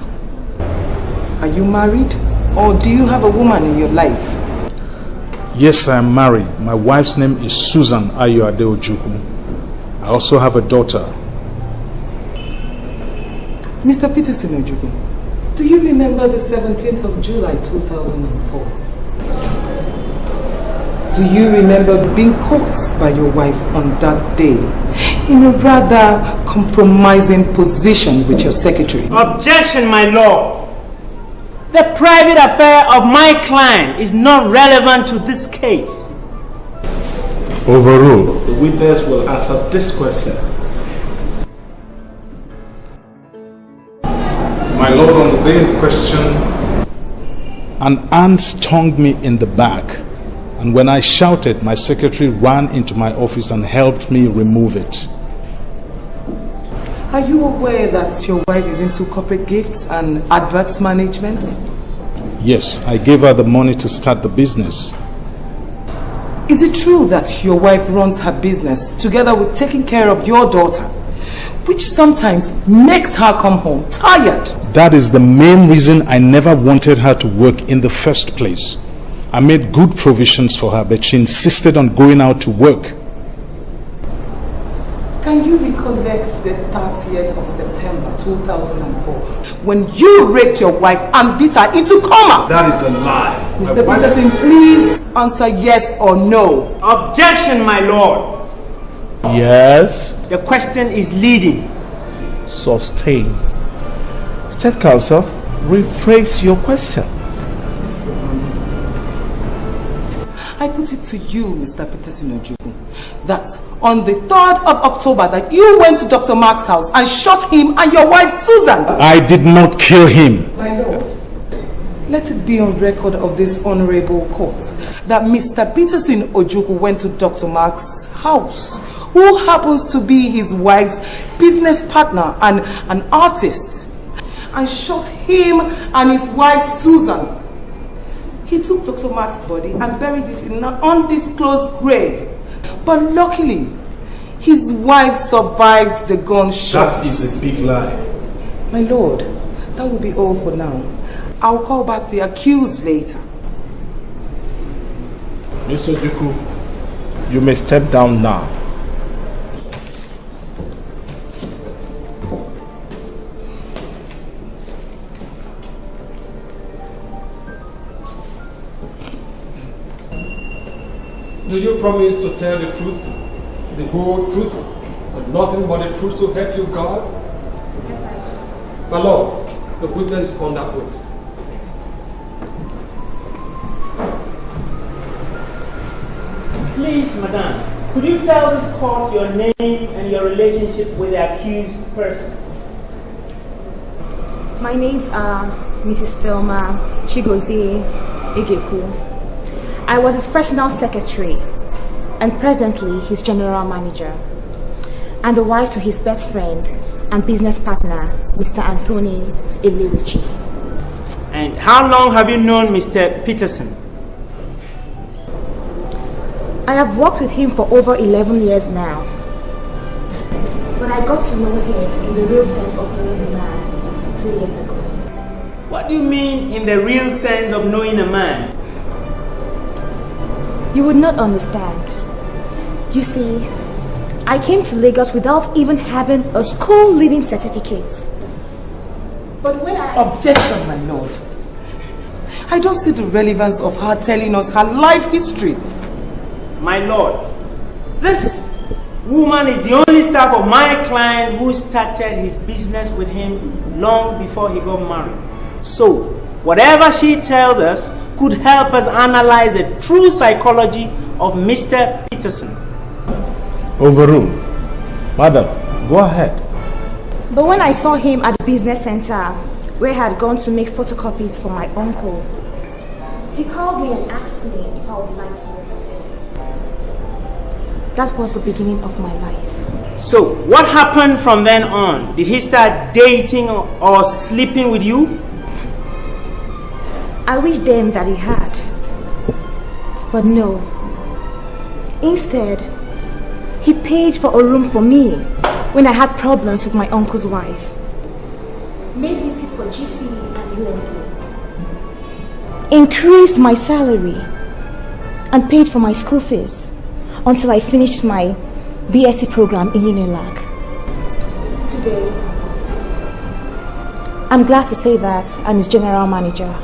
Are you married or do you have a woman in your life? Yes, I am married. My wife's name is Susan Ayoade Ojukwu. I also have a daughter. Mr. Peterson Ojukwu, do you remember the 17th of July 2004? Do you remember being caught by your wife on that day in a rather compromising position with your secretary? Objection, my lord. The private affair of my client is not relevant to this case. Overruled. The witness will answer this question. My lord, on the day in question, an ant stung me in the back, and when I shouted, my secretary ran into my office and helped me remove it. Are you aware that your wife is into corporate gifts and adverts management? Yes, I gave her the money to start the business. Is it true that your wife runs her business together with taking care of your daughter, which sometimes makes her come home tired? That is the main reason I never wanted her to work in the first place. I made good provisions for her, but she insisted on going out to work. Can you recollect the 30th of September 2004 when you raped your wife and beat her into coma? That is a lie. Mr. Peterson, please answer yes or no. Objection, my lord. Yes. The question is leading. Sustain. State Counsel, rephrase your question. I put it to you, Mr. Peterson Ojukwu, that on the 3rd of October that you went to Dr. Mark's house and shot him and your wife Susan. I did not kill him. My lord, let it be on record of this honorable court that Mr. Peterson Ojukwu went to Dr. Mark's house, who happens to be his wife's business partner and an artist, and shot him and his wife Susan. He took Dr. Mark's body and buried it in an undisclosed grave. But luckily, his wife survived the gunshot. That is a big lie. My lord, that will be all for now. I'll call back the accused later. Mr. Ojukwu, you may step down now. Do you promise to tell the truth, the whole truth, and nothing but the truth to help you God? Yes, I do. My lord, the witness is under oath. Please, madam, could you tell this court your name and your relationship with the accused person? My names are Mrs. Thelma Chigozie Ejeku. I was his personal secretary and presently his general manager, and the wife to his best friend and business partner, Mr. Anthony Eliwichi. And how long have you known Mr. Peterson? I have worked with him for over 11 years now, but I got to know him in the real sense of knowing a man 3 years ago. What do you mean in the real sense of knowing a man? You would not understand. You see, I came to Lagos without even having a school leaving certificate. But when I... Objection, my lord. I don't see the relevance of her telling us her life history. My lord, this woman is the only staff of my client who started his business with him long before he got married. So, whatever she tells us could help us analyze the true psychology of Mr. Peterson. Overruled. Madam, go ahead. But when I saw him at the business center, where I had gone to make photocopies for my uncle, he called me and asked me if I would like to work with him. That was the beginning of my life. So, what happened from then on? Did he start dating or sleeping with you? I wish then that he had. But no. Instead, he paid for a room for me when I had problems with my uncle's wife. Made me sit for GC and UMP. Increased my salary and paid for my school fees until I finished my BSc program in Unilag. Today, I'm glad to say that I'm his general manager.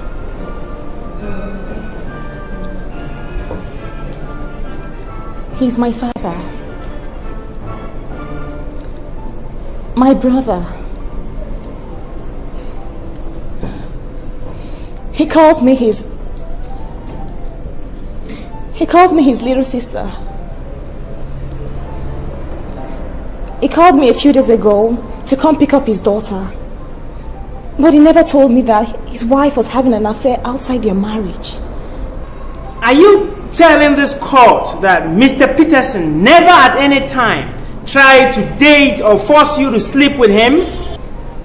He's my father, my brother. He calls me his little sister. He called me a few days ago to come pick up his daughter, but he never told me that his wife was having an affair outside their marriage. Are you telling this court that Mr. Peterson never at any time tried to date or force you to sleep with him?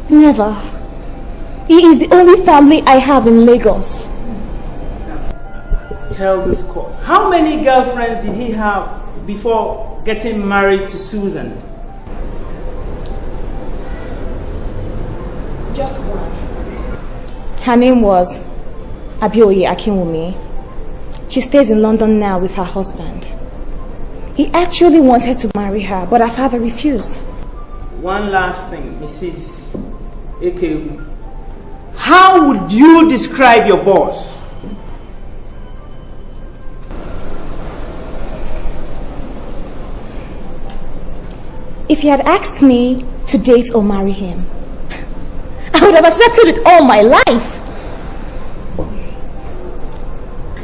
Never. He is the only family I have in Lagos. Tell this court, how many girlfriends did he have before getting married to Susan? Just one. Her name was Abioye Akinwumi. She stays in London now with her husband. He actually wanted to marry her, but her father refused. One last thing, Mrs. Ekewu. How would you describe your boss? If he had asked me to date or marry him, I would have accepted it all my life.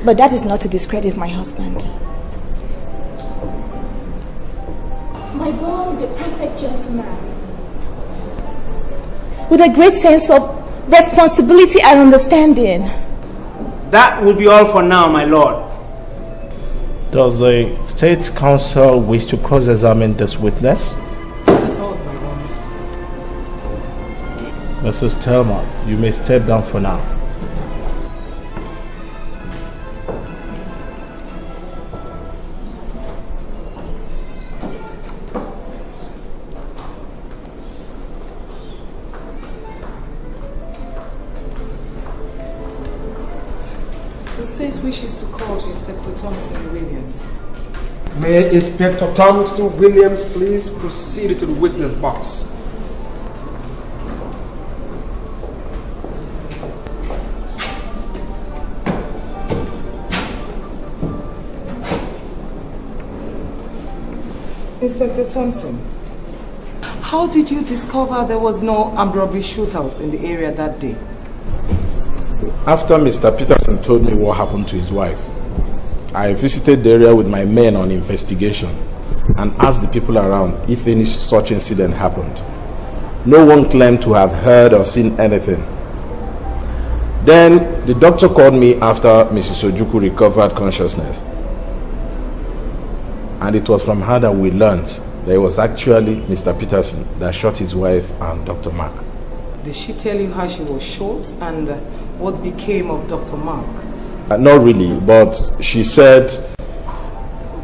But that is not to discredit my husband. My boss is a perfect gentleman, with a great sense of responsibility and understanding. That will be all for now, my lord. Does the State Council wish to cross-examine this witness? Mrs. Thelma, you may step down for now. The state wishes to call Inspector Thompson Williams. May Inspector Thompson Williams please proceed to the witness box. Inspector Thompson, how did you discover there was no armed robbery shootout in the area that day? After Mr. Peterson told me what happened to his wife, I visited the area with my men on investigation and asked the people around if any such incident happened. No one claimed to have heard or seen anything. Then the doctor called me after Mrs. Ojukwu recovered consciousness. And it was from her that we learned that it was actually Mr. Peterson that shot his wife and Dr. Mark. Did she tell you how she was shot and what became of Dr. Mark? Not really, but she said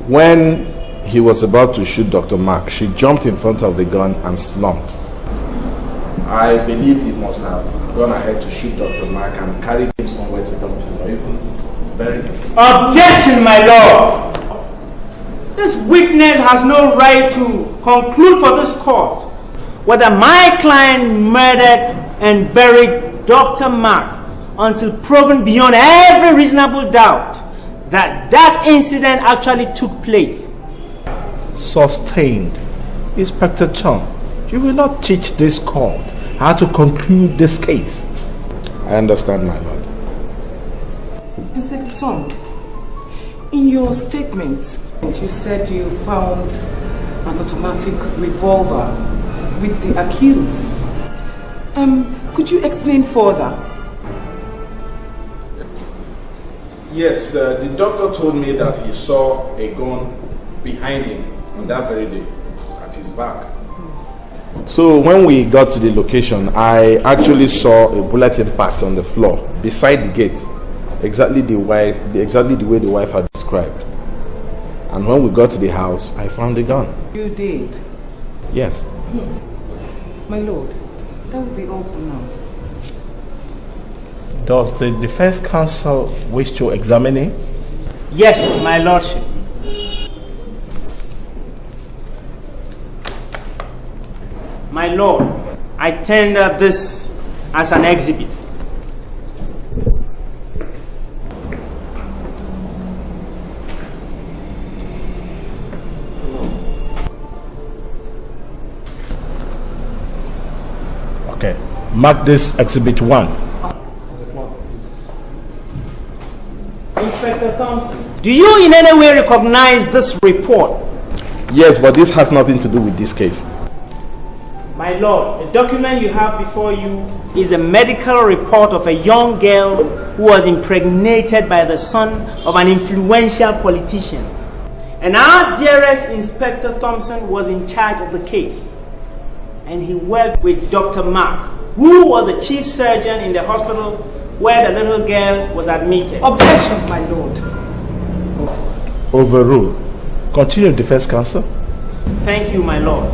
when he was about to shoot Dr. Mark, she jumped in front of the gun and slumped. I believe he must have gone ahead to shoot Dr. Mark and carried him somewhere to dump him or even bury him. Objection, my lord! This witness has no right to conclude for this court whether my client murdered and buried Dr. Mark until proven beyond every reasonable doubt that that incident actually took place. Sustained. Inspector Tom, you will not teach this court how to conclude this case. I understand, my lord. Inspector Tom, in your statement, you said you found an automatic revolver with the accused. Could you explain further? Yes, the doctor told me that he saw a gun behind him on that very day at his back. So when we got to the location, I actually saw a bullet impact on the floor beside the gate, exactly the way the wife had described. And when we got to the house, I found the gun. You did? Yes. My lord, that will be all for now. Does the defense counsel wish to examine it? Yes, my lordship. My lord, I tender this as an exhibit. Okay, mark this exhibit 1. Inspector Thompson, do you in any way recognize this report? Yes, but this has nothing to do with this case. My lord, the document you have before you is a medical report of a young girl who was impregnated by the son of an influential politician. And our dearest Inspector Thompson was in charge of the case. And he worked with Dr. Mark, who was the chief surgeon in the hospital where the little girl was admitted. Objection, my lord. Overruled. Continue, defense counsel. Thank you, my lord.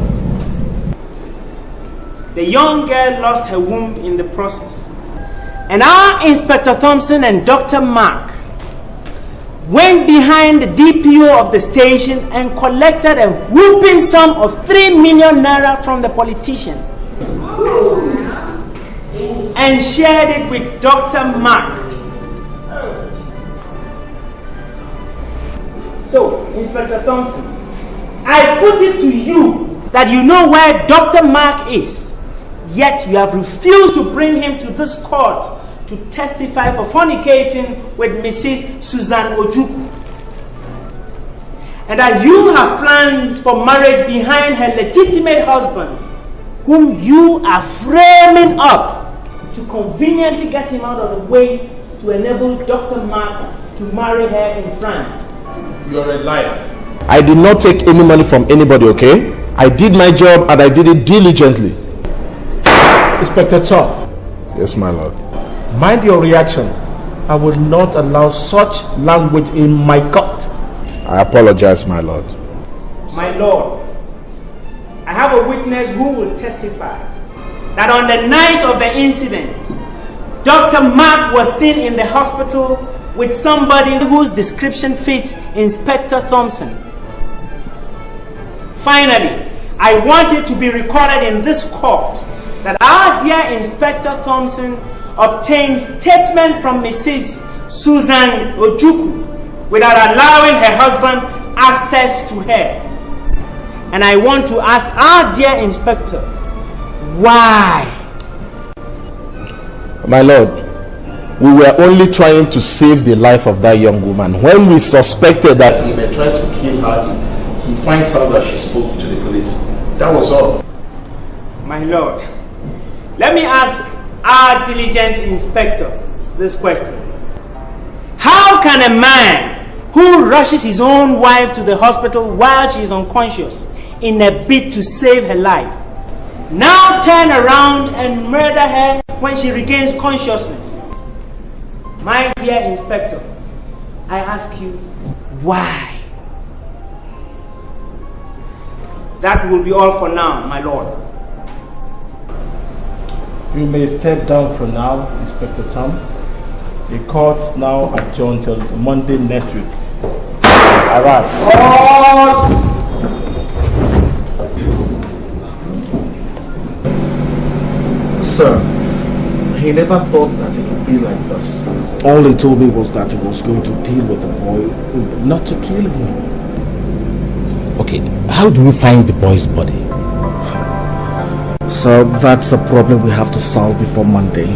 The young girl lost her womb in the process. And our Inspector Thompson and Dr. Mark went behind the DPO of the station and collected a whooping sum of 3 million naira from the politician and shared it with Dr. Mark. So, Inspector Thompson, I put it to you that you know where Dr. Mark is, yet you have refused to bring him to this court to testify for fornicating with Mrs. Susan Ojukwu, and that you have plans for marriage behind her legitimate husband, whom you are framing up to conveniently get him out of the way to enable Dr. Mark to marry her in France. You're a liar. I did not take any money from anybody, okay? I did my job and I did it diligently. Inspector Tom. Yes, my lord. Mind your reaction. I will not allow such language in my court. I apologize, my lord. My lord, I have a witness who will testify that on the night of the incident, Dr. Mark was seen in the hospital with somebody whose description fits Inspector Thompson. Finally, I want it to be recorded in this court that our dear Inspector Thompson obtained statement from Mrs. Susan Ojukwu without allowing her husband access to her. And I want to ask our dear Inspector, why? My lord, we were only trying to save the life of that young woman. When we suspected that he may try to kill her if he finds out that she spoke to the police. That was all. My lord, let me ask our diligent inspector this question. How can a man who rushes his own wife to the hospital while she is unconscious in a bid to save her life now turn around and murder her when she regains consciousness? My dear inspector, I ask you, why? That will be all for now, my lord. You may step down for now, Inspector Tom. The court's now adjourned till Monday next week. Arise. Sir, he never thought that it would be like this. All he told me was that he was going to deal with the boy, not to kill him. Okay, how do we find the boy's body? So that's a problem we have to solve before Monday.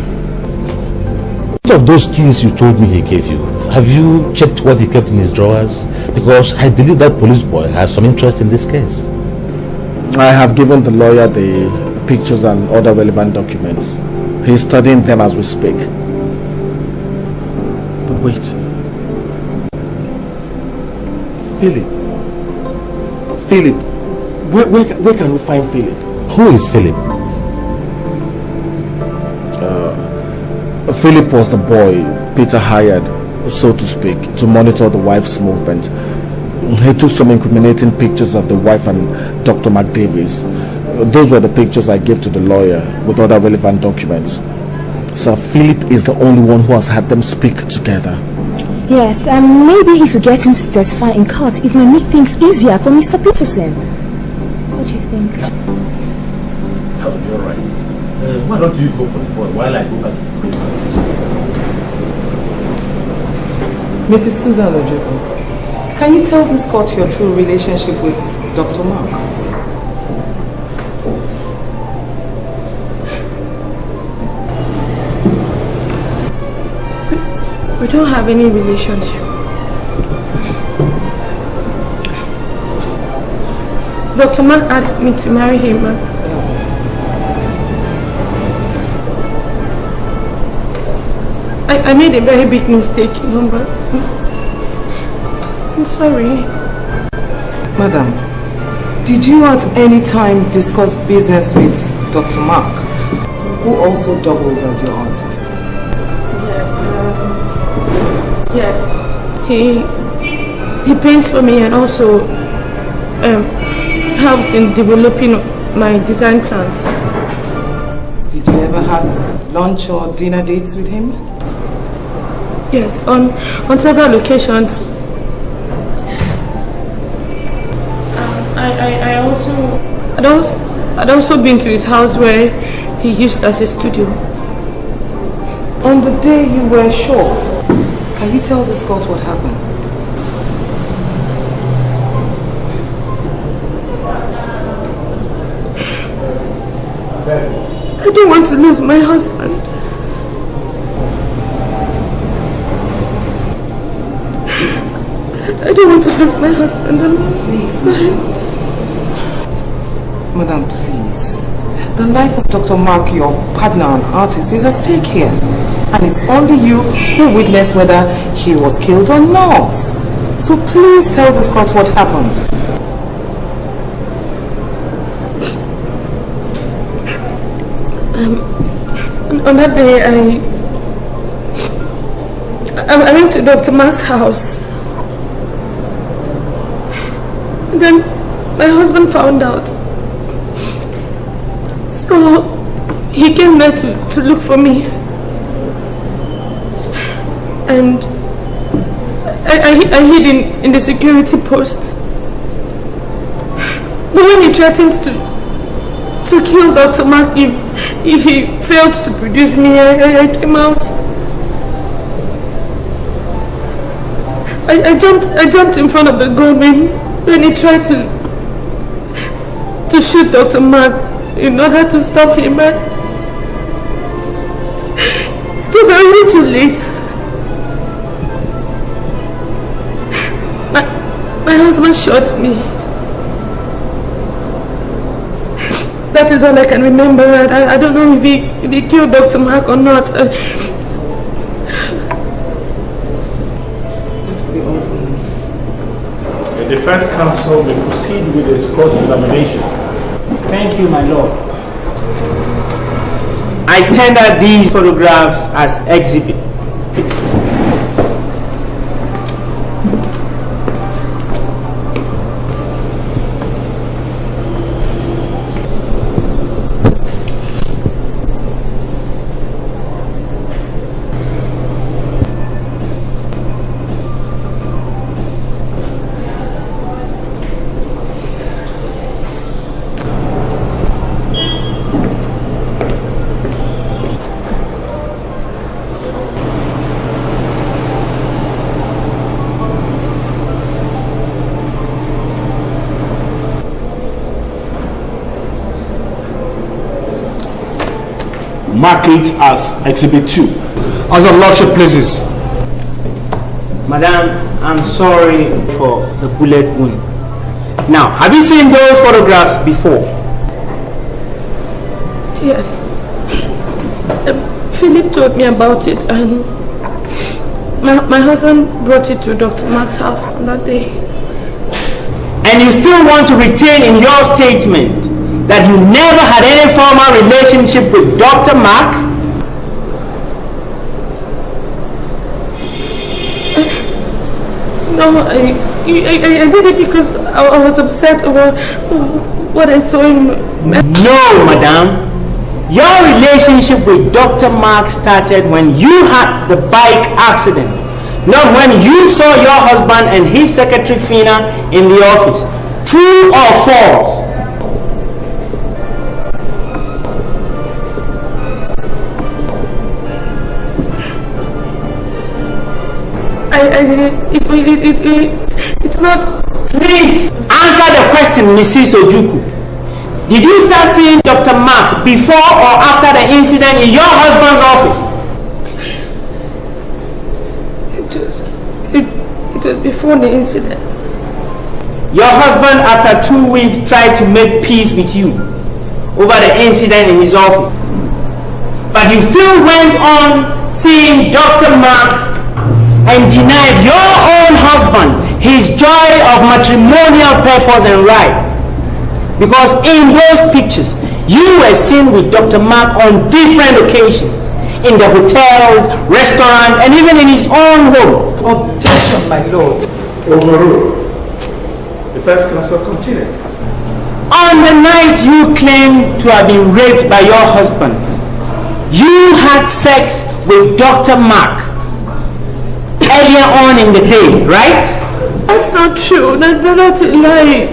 What of those keys you told me he gave you? Have you checked what he kept in his drawers? Because I believe that police boy has some interest in this case. I have given the lawyer the pictures and other relevant documents. He's studying them as we speak. But wait. Philip, where can we find Philip? Who is Philip? Philip was the boy Peter hired, so to speak, to monitor the wife's movement. He took some incriminating pictures of the wife and Dr. McDavis. Those were the pictures I gave to the lawyer with other relevant documents. So Philip is the only one who has had them speak together. Yes, and maybe if you get him to testify in court, it may make things easier for Mr. Peterson. What do you think? That will be alright. Why don't you go for the boy while I go back to the police? Mrs. Susan Ojukwu, can you tell this court your true relationship with Dr. Mark? We don't have any relationship. Dr. Mark asked me to marry him. I made a very big mistake, you know, but I'm sorry. Madam, did you at any time discuss business with Dr. Mark, who also doubles as your artist? Yes, he paints for me and also helps in developing my design plans. Did you ever have lunch or dinner dates with him? Yes, on several occasions. I'd also been to his house where he used as a studio. On the day you were shot, can you tell this court what happened? I don't want to lose my husband. lose my husband. Please. Madam, please. The life of Dr. Mark, your partner and artist, is at stake here. And it's only you who witnessed whether he was killed or not. So please tell the Scott what happened. On that day, I went to Dr. Mark's house. And then my husband found out. So he came there to look for me. And I hid in the security post. But when he threatened to kill Dr. Mark if he failed to produce me, I came out. I jumped in front of the gun when he tried to shoot Dr. Mark in order to stop him. But it was already too late. My husband shot me. That is all I can remember. I don't know if he killed Dr. Mark or not. That will be all for me. The defense counsel may proceed with his cross-examination. Thank you, my lord. I tender these photographs as exhibit. Mark it as Exhibit 2. As a lordship pleases. Madam, I'm sorry for the bullet wound. Now, have you seen those photographs before? Yes. Philip told me about it, and my husband brought it to Dr. Mark's house on that day. And you still want to retain in your statement that you never had any formal relationship with Dr. Mark? No, I did it because I was upset over what I saw him. No, madam. Your relationship with Dr. Mark started when you had the bike accident, not when you saw your husband and his secretary Fina in the office. True or false? It's not. Please answer the question, Mrs. Ojuku. Did you start seeing Dr. Mark before or after the incident in your husband's office? It was before the incident. Your husband, after 2 weeks, tried to make peace with you over the incident in his office. But you still went on seeing Dr. Mark and denied your own husband his joy of matrimonial purpose and right. Because in those pictures, you were seen with Dr. Mark on different occasions. In the hotels, restaurant, and even in his own home. Objection, my lord. Overruled. Defense counsel continue. On the night you claim to have been raped by your husband, you had sex with Dr. Mark earlier on in the day, right? That's not true. That's a lie.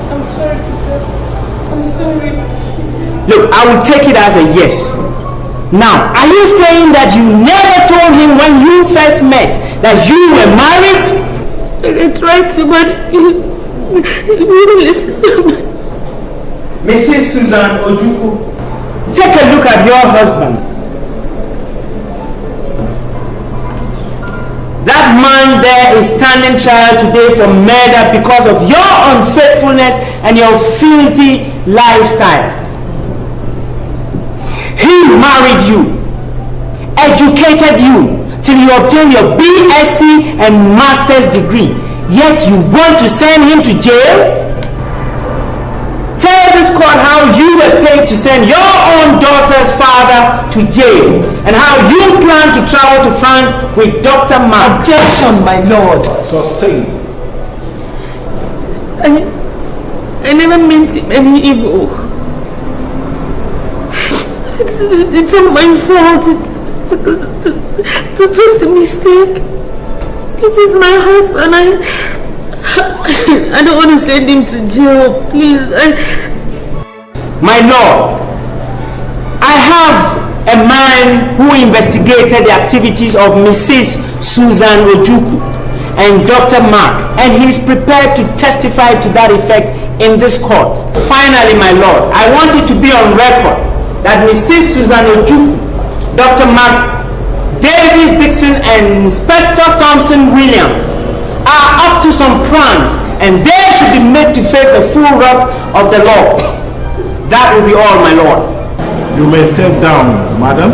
I'm sorry, Peter. I'm sorry. Look, I will take it as a yes. Now, are you saying that you never told him when you first met that you were married? I tried to, but he wouldn't listen. Mrs. Susan Ojuku, take a look at your husband. man there is standing trial today for murder because of your unfaithfulness and your filthy lifestyle. He married you, educated you till you obtained your BSc and master's degree, yet you want to send him to jail? Tell this court how you were paid to send your own daughter's father to jail and how you plan to travel to France with Dr. Mark. Objection, my lord. Sustain. I never meant him any evil. It's all my fault. It's just a mistake. This is my husband. I don't want to send him to jail, please. My lord, I have a man who investigated the activities of Mrs. Susan Ojukwu and Dr. Mark, and he is prepared to testify to that effect in this court. Finally, my lord, I want it to be on record that Mrs. Susan Ojukwu, Dr. Mark Davis Dixon, and Inspector Thompson Williams are up to some crimes, and they should be made to face the full wrath of the law. That will be all, my lord. You may step down, madam.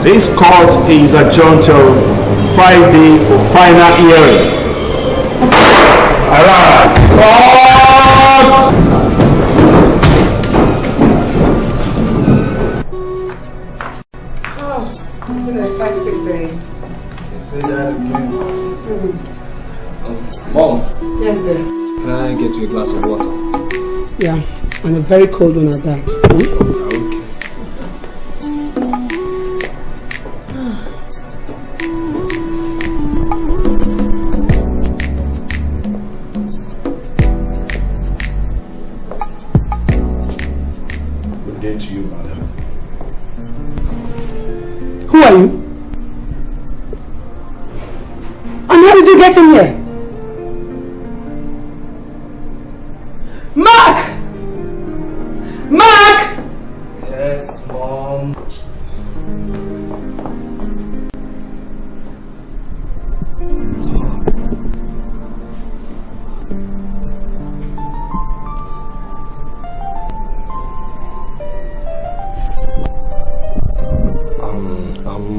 This court is adjourned till Friday for final hearing. Arise! Court! It's been a hectic day. You say that again. Mom. Yes, dear. Can I get you a glass of water? Yeah, and a very cold one at that. Okay. Good day to you, madam. Who are you? And how did you get in here? Mark! Mark! Yes, Mom.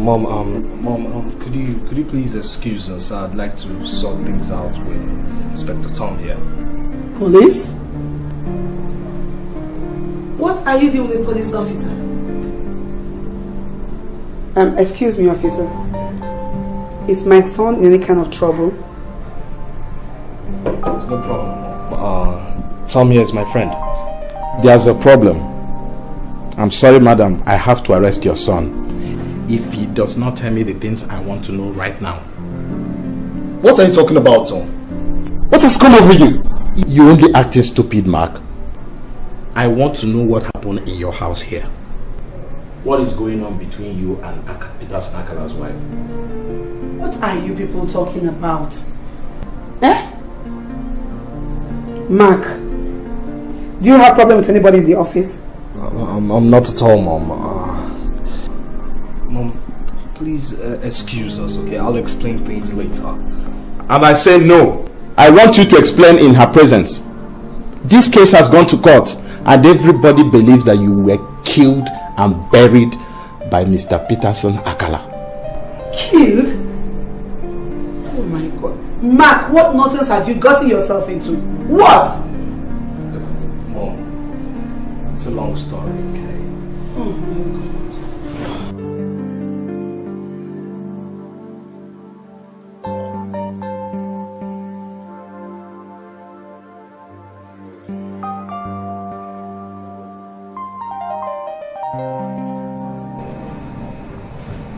Mom, could you please excuse us? I'd like to sort things out with Inspector Tom here. Police? What are you doing with a police officer? Excuse me, officer. Is my son in any kind of trouble? There's no problem. Tom here is my friend. There's a problem. I'm sorry, madam. I have to arrest your son. If he does not tell me the things I want to know right now. What are you talking about, Tom? What has come over you? You only acting stupid, Mark. I want to know what happened in your house here. What is going on between you and Peter's Akala's wife? What are you people talking about? Eh? Mark, do you have a problem with anybody in the office? I'm not at all, Mom. Mom, please excuse us, okay? I'll explain things later. And I say no. I want you to explain in her presence. This case has gone to court and everybody believes that you were killed and buried by Mr. Peterson Akala. Killed? Oh my God. Mark, what nonsense have you gotten yourself into? What? Mom, it's a long story, okay? Oh my God.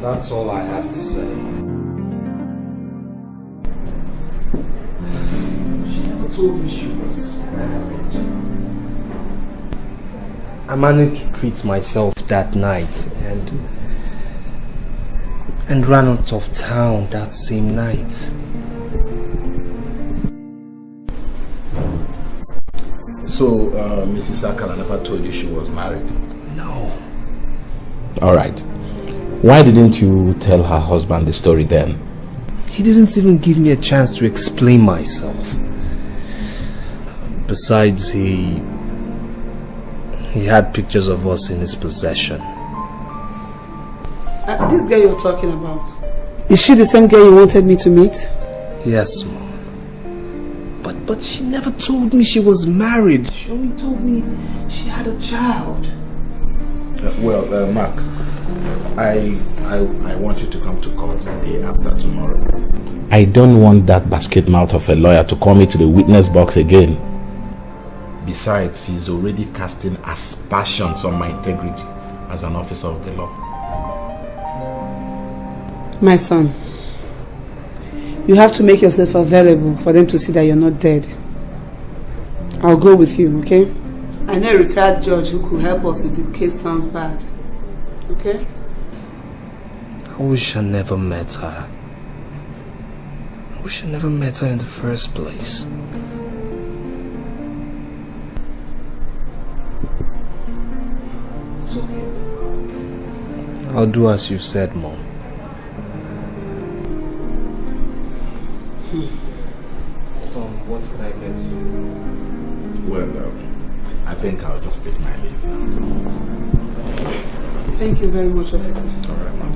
That's all I have to say. She never told me she was married. I managed to treat myself that night, and and ran out of town that same night. So, Mrs. Akala never told you she was married? No. Alright. Why didn't you tell her husband the story then? He didn't even give me a chance to explain myself. Besides, he had pictures of us in his possession. This girl you're talking about, is she the same girl you wanted me to meet? Yes, Mom. But she never told me she was married. She only told me she had a child. Mark, I want you to come to court the day after tomorrow. I don't want that basket mouth of a lawyer to call me to the witness box again. Besides, he's already casting aspersions on my integrity as an officer of the law. My son, you have to make yourself available for them to see that you're not dead. I'll go with you, okay? I know a retired judge who could help us if the case turns bad. Okay? I wish I never met her. I wish I never met her in the first place. It's okay. I'll do as you've said, Mom. Tom, what can I get you? Well, I think I'll just take my leave now. Thank you very much, officer. Alright, ma'am.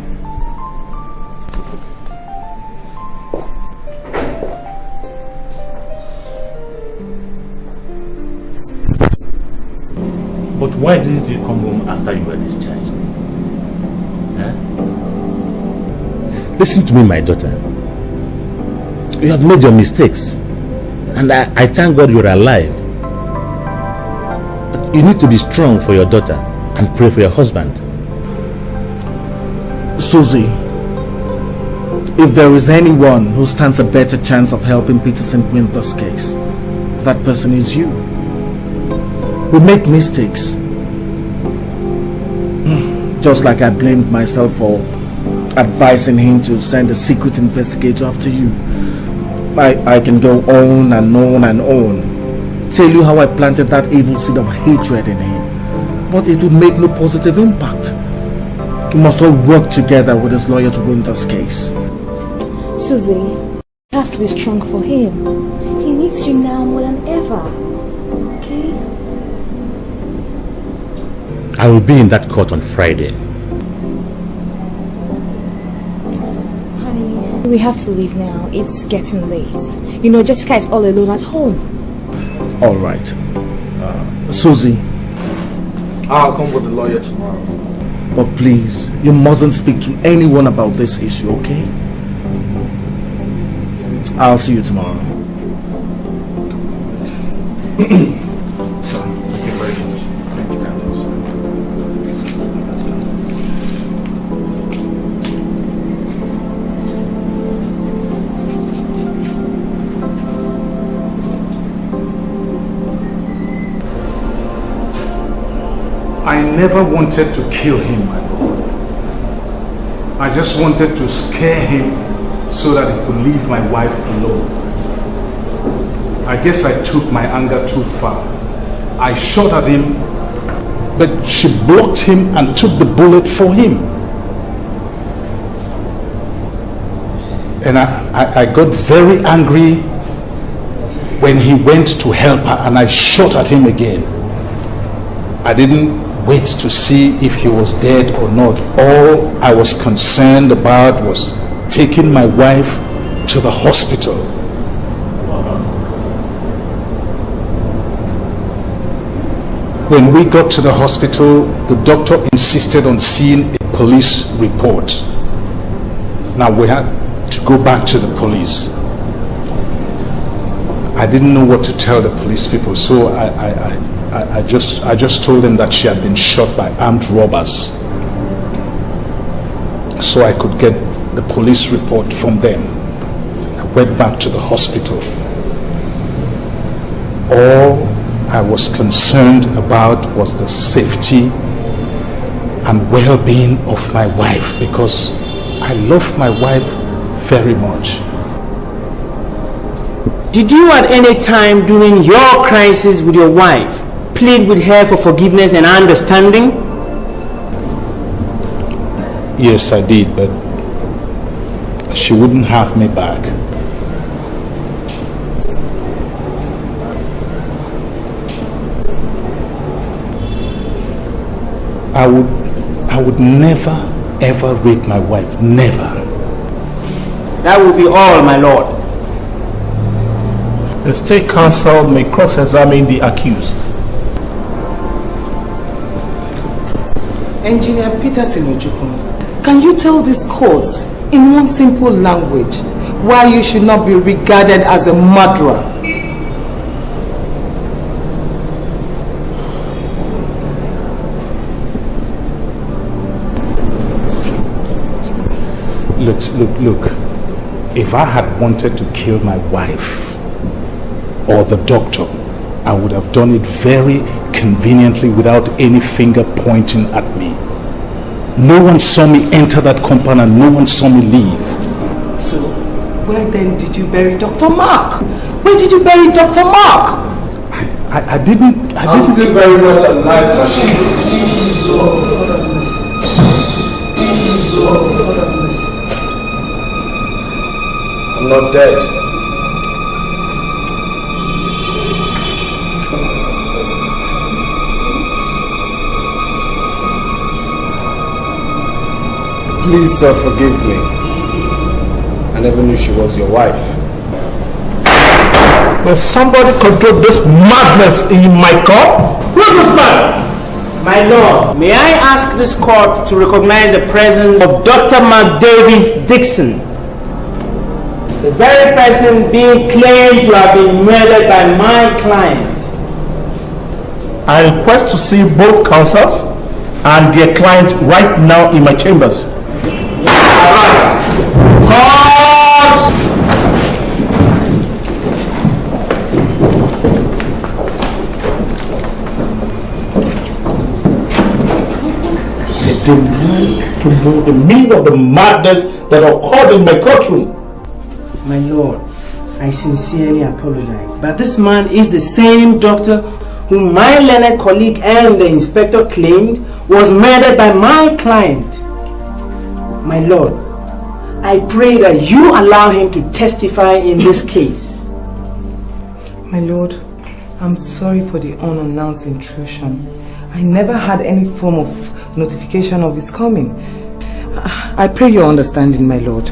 But why didn't you come home after you were discharged? Huh? Listen to me, my daughter. You have made your mistakes. And I thank God you're alive. But you need to be strong for your daughter and pray for your husband. Susie, if there is anyone who stands a better chance of helping Peterson win this case, that person is you. We make mistakes. Just like I blamed myself for advising him to send a secret investigator after you. I can go on and on and on. Tell you how I planted that evil seed of hatred in him. But it would make no positive impact. We must all work together with his lawyer to win this case. Susie, you have to be strong for him. He needs you now more than ever. Okay? I will be in that court on Friday. Honey, we have to leave now. It's getting late. You know, Jessica is all alone at home. Alright. Susie, I'll come with the lawyer tomorrow. But please, you mustn't speak to anyone about this issue, okay? I'll see you tomorrow. I never wanted to kill him, my lord. I just wanted to scare him so that he could leave my wife alone. I guess I took my anger too far. I shot at him, but she blocked him and took the bullet for him. And I got very angry when he went to help her, and I shot at him again. I didn't wait to see if he was dead or not. All I was concerned about was taking my wife to the hospital. When we got to the hospital, the doctor insisted on seeing a police report. Now we had to go back to the police. I didn't know what to tell the police people, so I just told them that she had been shot by armed robbers, so I could get the police report from them. I went back to the hospital. All I was concerned about was the safety and well-being of my wife, because I love my wife very much. Did you at any time during your crisis with your wife plead with her for forgiveness and understanding? Yes, I did, but she wouldn't have me back. I would never ever rape my wife, never. That will be all, my lord. The state council may cross-examine the accused. Engineer Peterson Ojukwu, can you tell these courts in one simple language why you should not be regarded as a murderer? Look. If I had wanted to kill my wife or the doctor, I would have done it very conveniently without any finger pointing at me. No one saw me enter that compound and no one saw me leave. So, where then did you bury Dr. Mark? Where did you bury Dr. Mark? I didn't... I'm still very much alive. I'm not dead. Please, sir, forgive me. I never knew she was your wife. Will somebody control this madness in my court? Who's this man? My lord, may I ask this court to recognize the presence of Dr. Mark Davis Dixon, the very person being claimed to have been murdered by my client. I request to see both counsels and their client right now in my chambers. I demand to know the meaning of the madness that occurred in my courtroom. My lord, I sincerely apologize, but this man is the same doctor whom my learned colleague and the inspector claimed was murdered by my client. My lord, I pray that you allow him to testify in this case. My lord, I'm sorry for the unannounced intrusion. I never had any form of notification of his coming. I pray your understanding, my lord.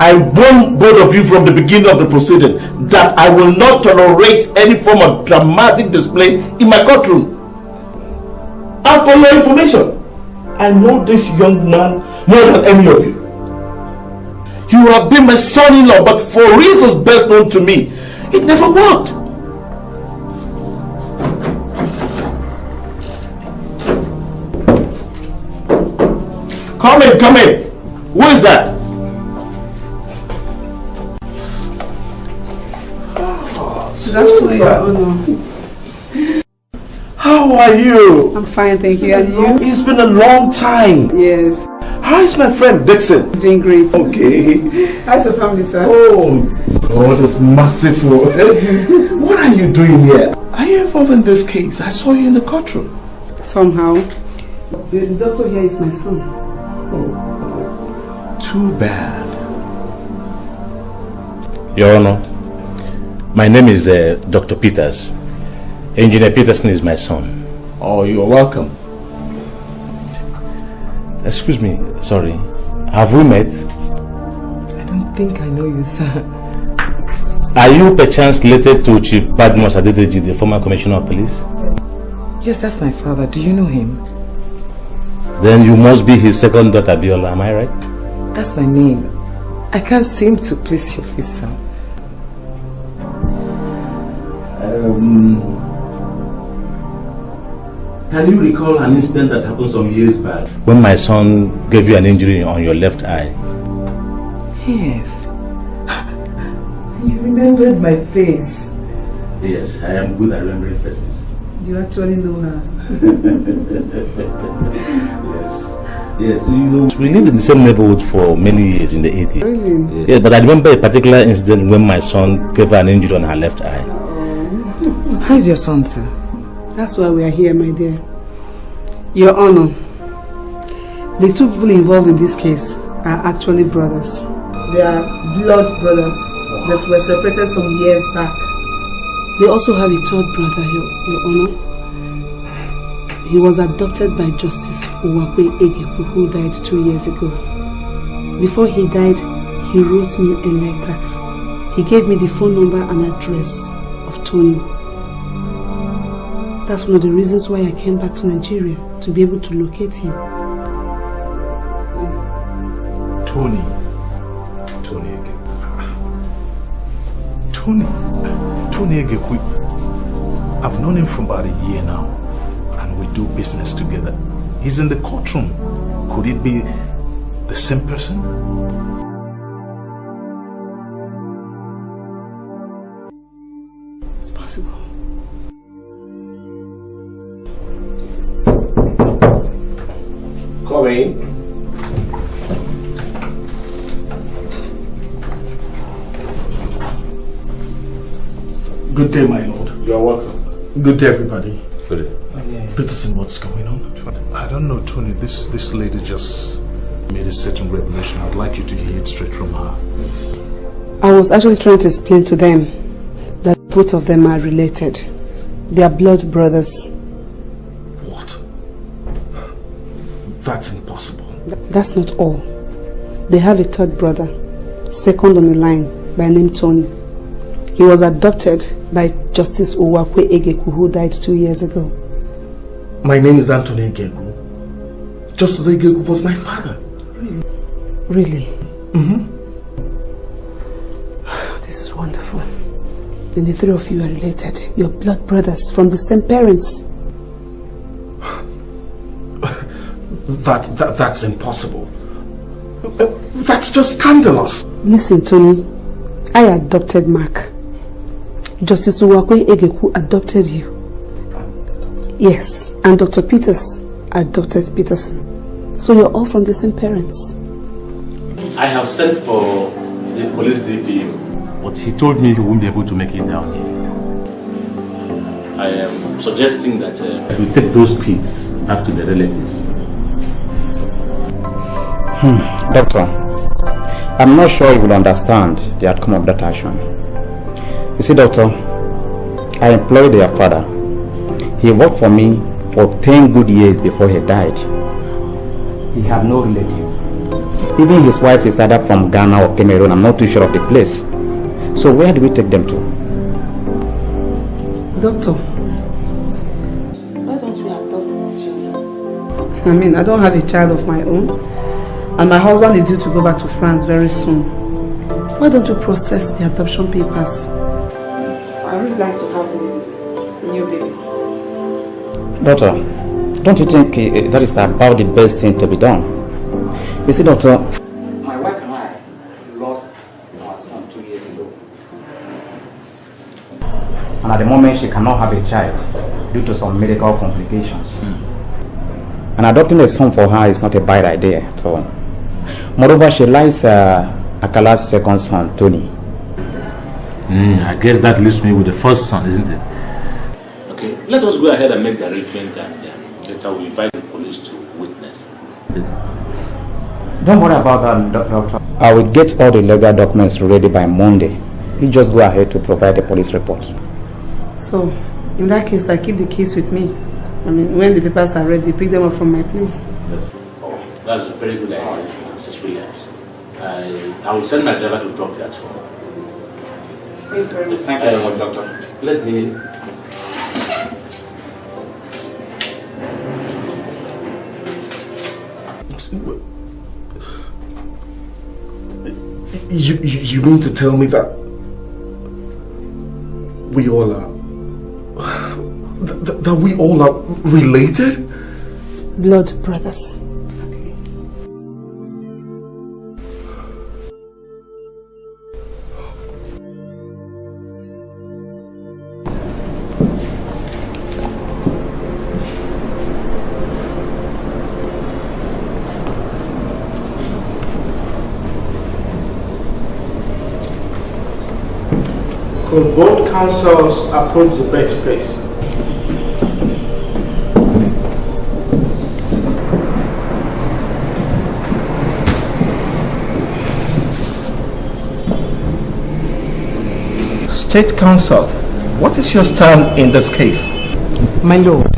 I warned both of you from the beginning of the proceeding that I will not tolerate any form of dramatic display in my courtroom. And for your information, I know this young man more than any of you. You have been my son-in-law, but for reasons best known to me, it never worked. Come in. Who is that? Good afternoon, Your Honor. How are you? I'm fine, thank you. And you? It's been a long time. Yes. How is my friend Dixon? He's doing great. Okay. How's the family, sir? Oh, God is merciful. What are you doing here? Are you involved in this case? I saw you in the courtroom. Somehow. The doctor here is my son. Oh, too bad. Your Honor, my name is Dr. Peters. Engineer Peterson is my son. Oh, you're welcome. Excuse me, sorry. Have we met? I don't think I know you, sir. Are you perchance related to Chief Badmus Adedeji, the former Commissioner of Police? Yes, that's my father. Do you know him? Then you must be his second daughter, Biola, am I right? That's my name. I can't seem to place your face, sir. Can you recall an incident that happened some years back when my son gave you an injury on your left eye? Yes. You remembered my face. Yes, I am good at remembering faces. You actually know her. Yes. Yes, you know, we lived in the same neighborhood for many years in the 80s. Really? Yeah, but I remember a particular incident when my son gave her an injury on her left eye. How is your son, sir? That's why we are here, my dear. Your Honor, the two people involved in this case are actually brothers. They are blood brothers that were separated some years back. They also have a third brother, Your Honor. He was adopted by Justice Uwakwe Egeku, who died 2 years ago. Before he died, he wrote me a letter. He gave me the phone number and address of Tony. That's one of the reasons why I came back to Nigeria, to be able to locate him. Tony Egeku. I've known him for about a year now, and we do business together. He's in the courtroom. Could it be the same person? It's possible. Come in. Good day, my lord. You are welcome. Good day, everybody. Good day. Peterson, what's going on? I don't know, Tony. This lady just made a certain revelation. I'd like you to hear it straight from her. I was actually trying to explain to them that both of them are related. They are blood brothers. What? That's impossible. That's not all. They have a third brother, second on the line, by name Tony. He was adopted by Justice Uwakwe Egeku, who died 2 years ago. My name is Anthony Egeku. Justice Egeku was my father. Really? Mm-hmm. This is wonderful. Then the three of you are related. You're blood brothers from the same parents. That's impossible. That's just scandalous. Listen, Tony. I adopted Mark. Justice Uwakwe Egeku adopted you. Yes, and Dr. Peters adopted Peterson. So you're all from the same parents. I have sent for the police DPU, but he told me he won't be able to make it down here. I am suggesting that we take those kids back to their relatives. Doctor, I'm not sure you will understand the outcome of that action. You see, Doctor, I employed their father. He worked for me for 10 good years before he died. He had no relative. Even his wife is either from Ghana or Cameroon. I'm not too sure of the place. So where do we take them to? Doctor, why don't you adopt these children? I don't have a child of my own. And my husband is due to go back to France very soon. Why don't you process the adoption papers? I would like to have a new baby. Doctor, don't you think that is about the best thing to be done? You see, Doctor, my wife and I lost our son 2 years ago. And at the moment she cannot have a child due to some medical complications. And adopting a son for her is not a bad idea at all. Moreover, she likes Akala's second son, Tony. I guess that leaves me with the first son, isn't it? Okay, let us go ahead and make the arrangement, and later we invite the police to witness. Don't worry about that, Doctor. I will get all the legal documents ready by Monday. You just go ahead to provide the police report. So, in that case, I keep the keys with me. When the papers are ready, pick them up from my place. That's a very good idea, Mrs. Williams. I will send my driver to drop you at home. Thank you very much. Thank you very much, Doctor. Let me... You mean to tell me that we all are that we all are related? Blood brothers. Could both counsels approach the bench, please? State Counsel, what is your stand in this case? My lord,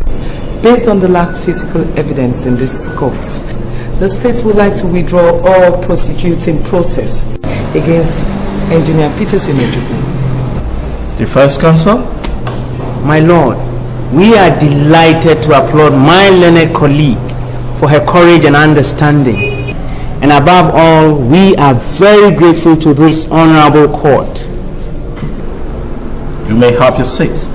based on the last physical evidence in this court, the state would like to withdraw all prosecuting process against Engineer Peterson Ojukwu. Defense Counsel? My lord, we are delighted to applaud my learned colleague for her courage and understanding. And above all, we are very grateful to this honorable court. You may have your seats.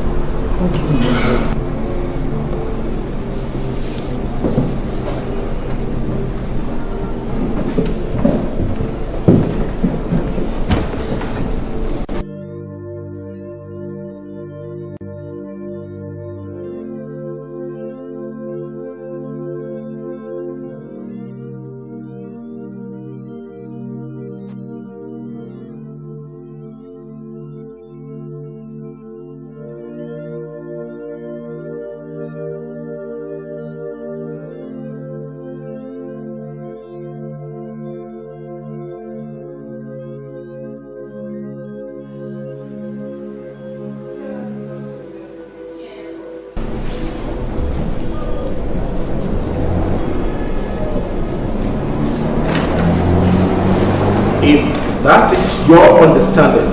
If that is your understanding,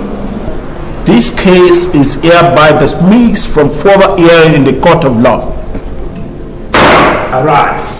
this case is hereby dismissed from further hearing in the court of law. Arise.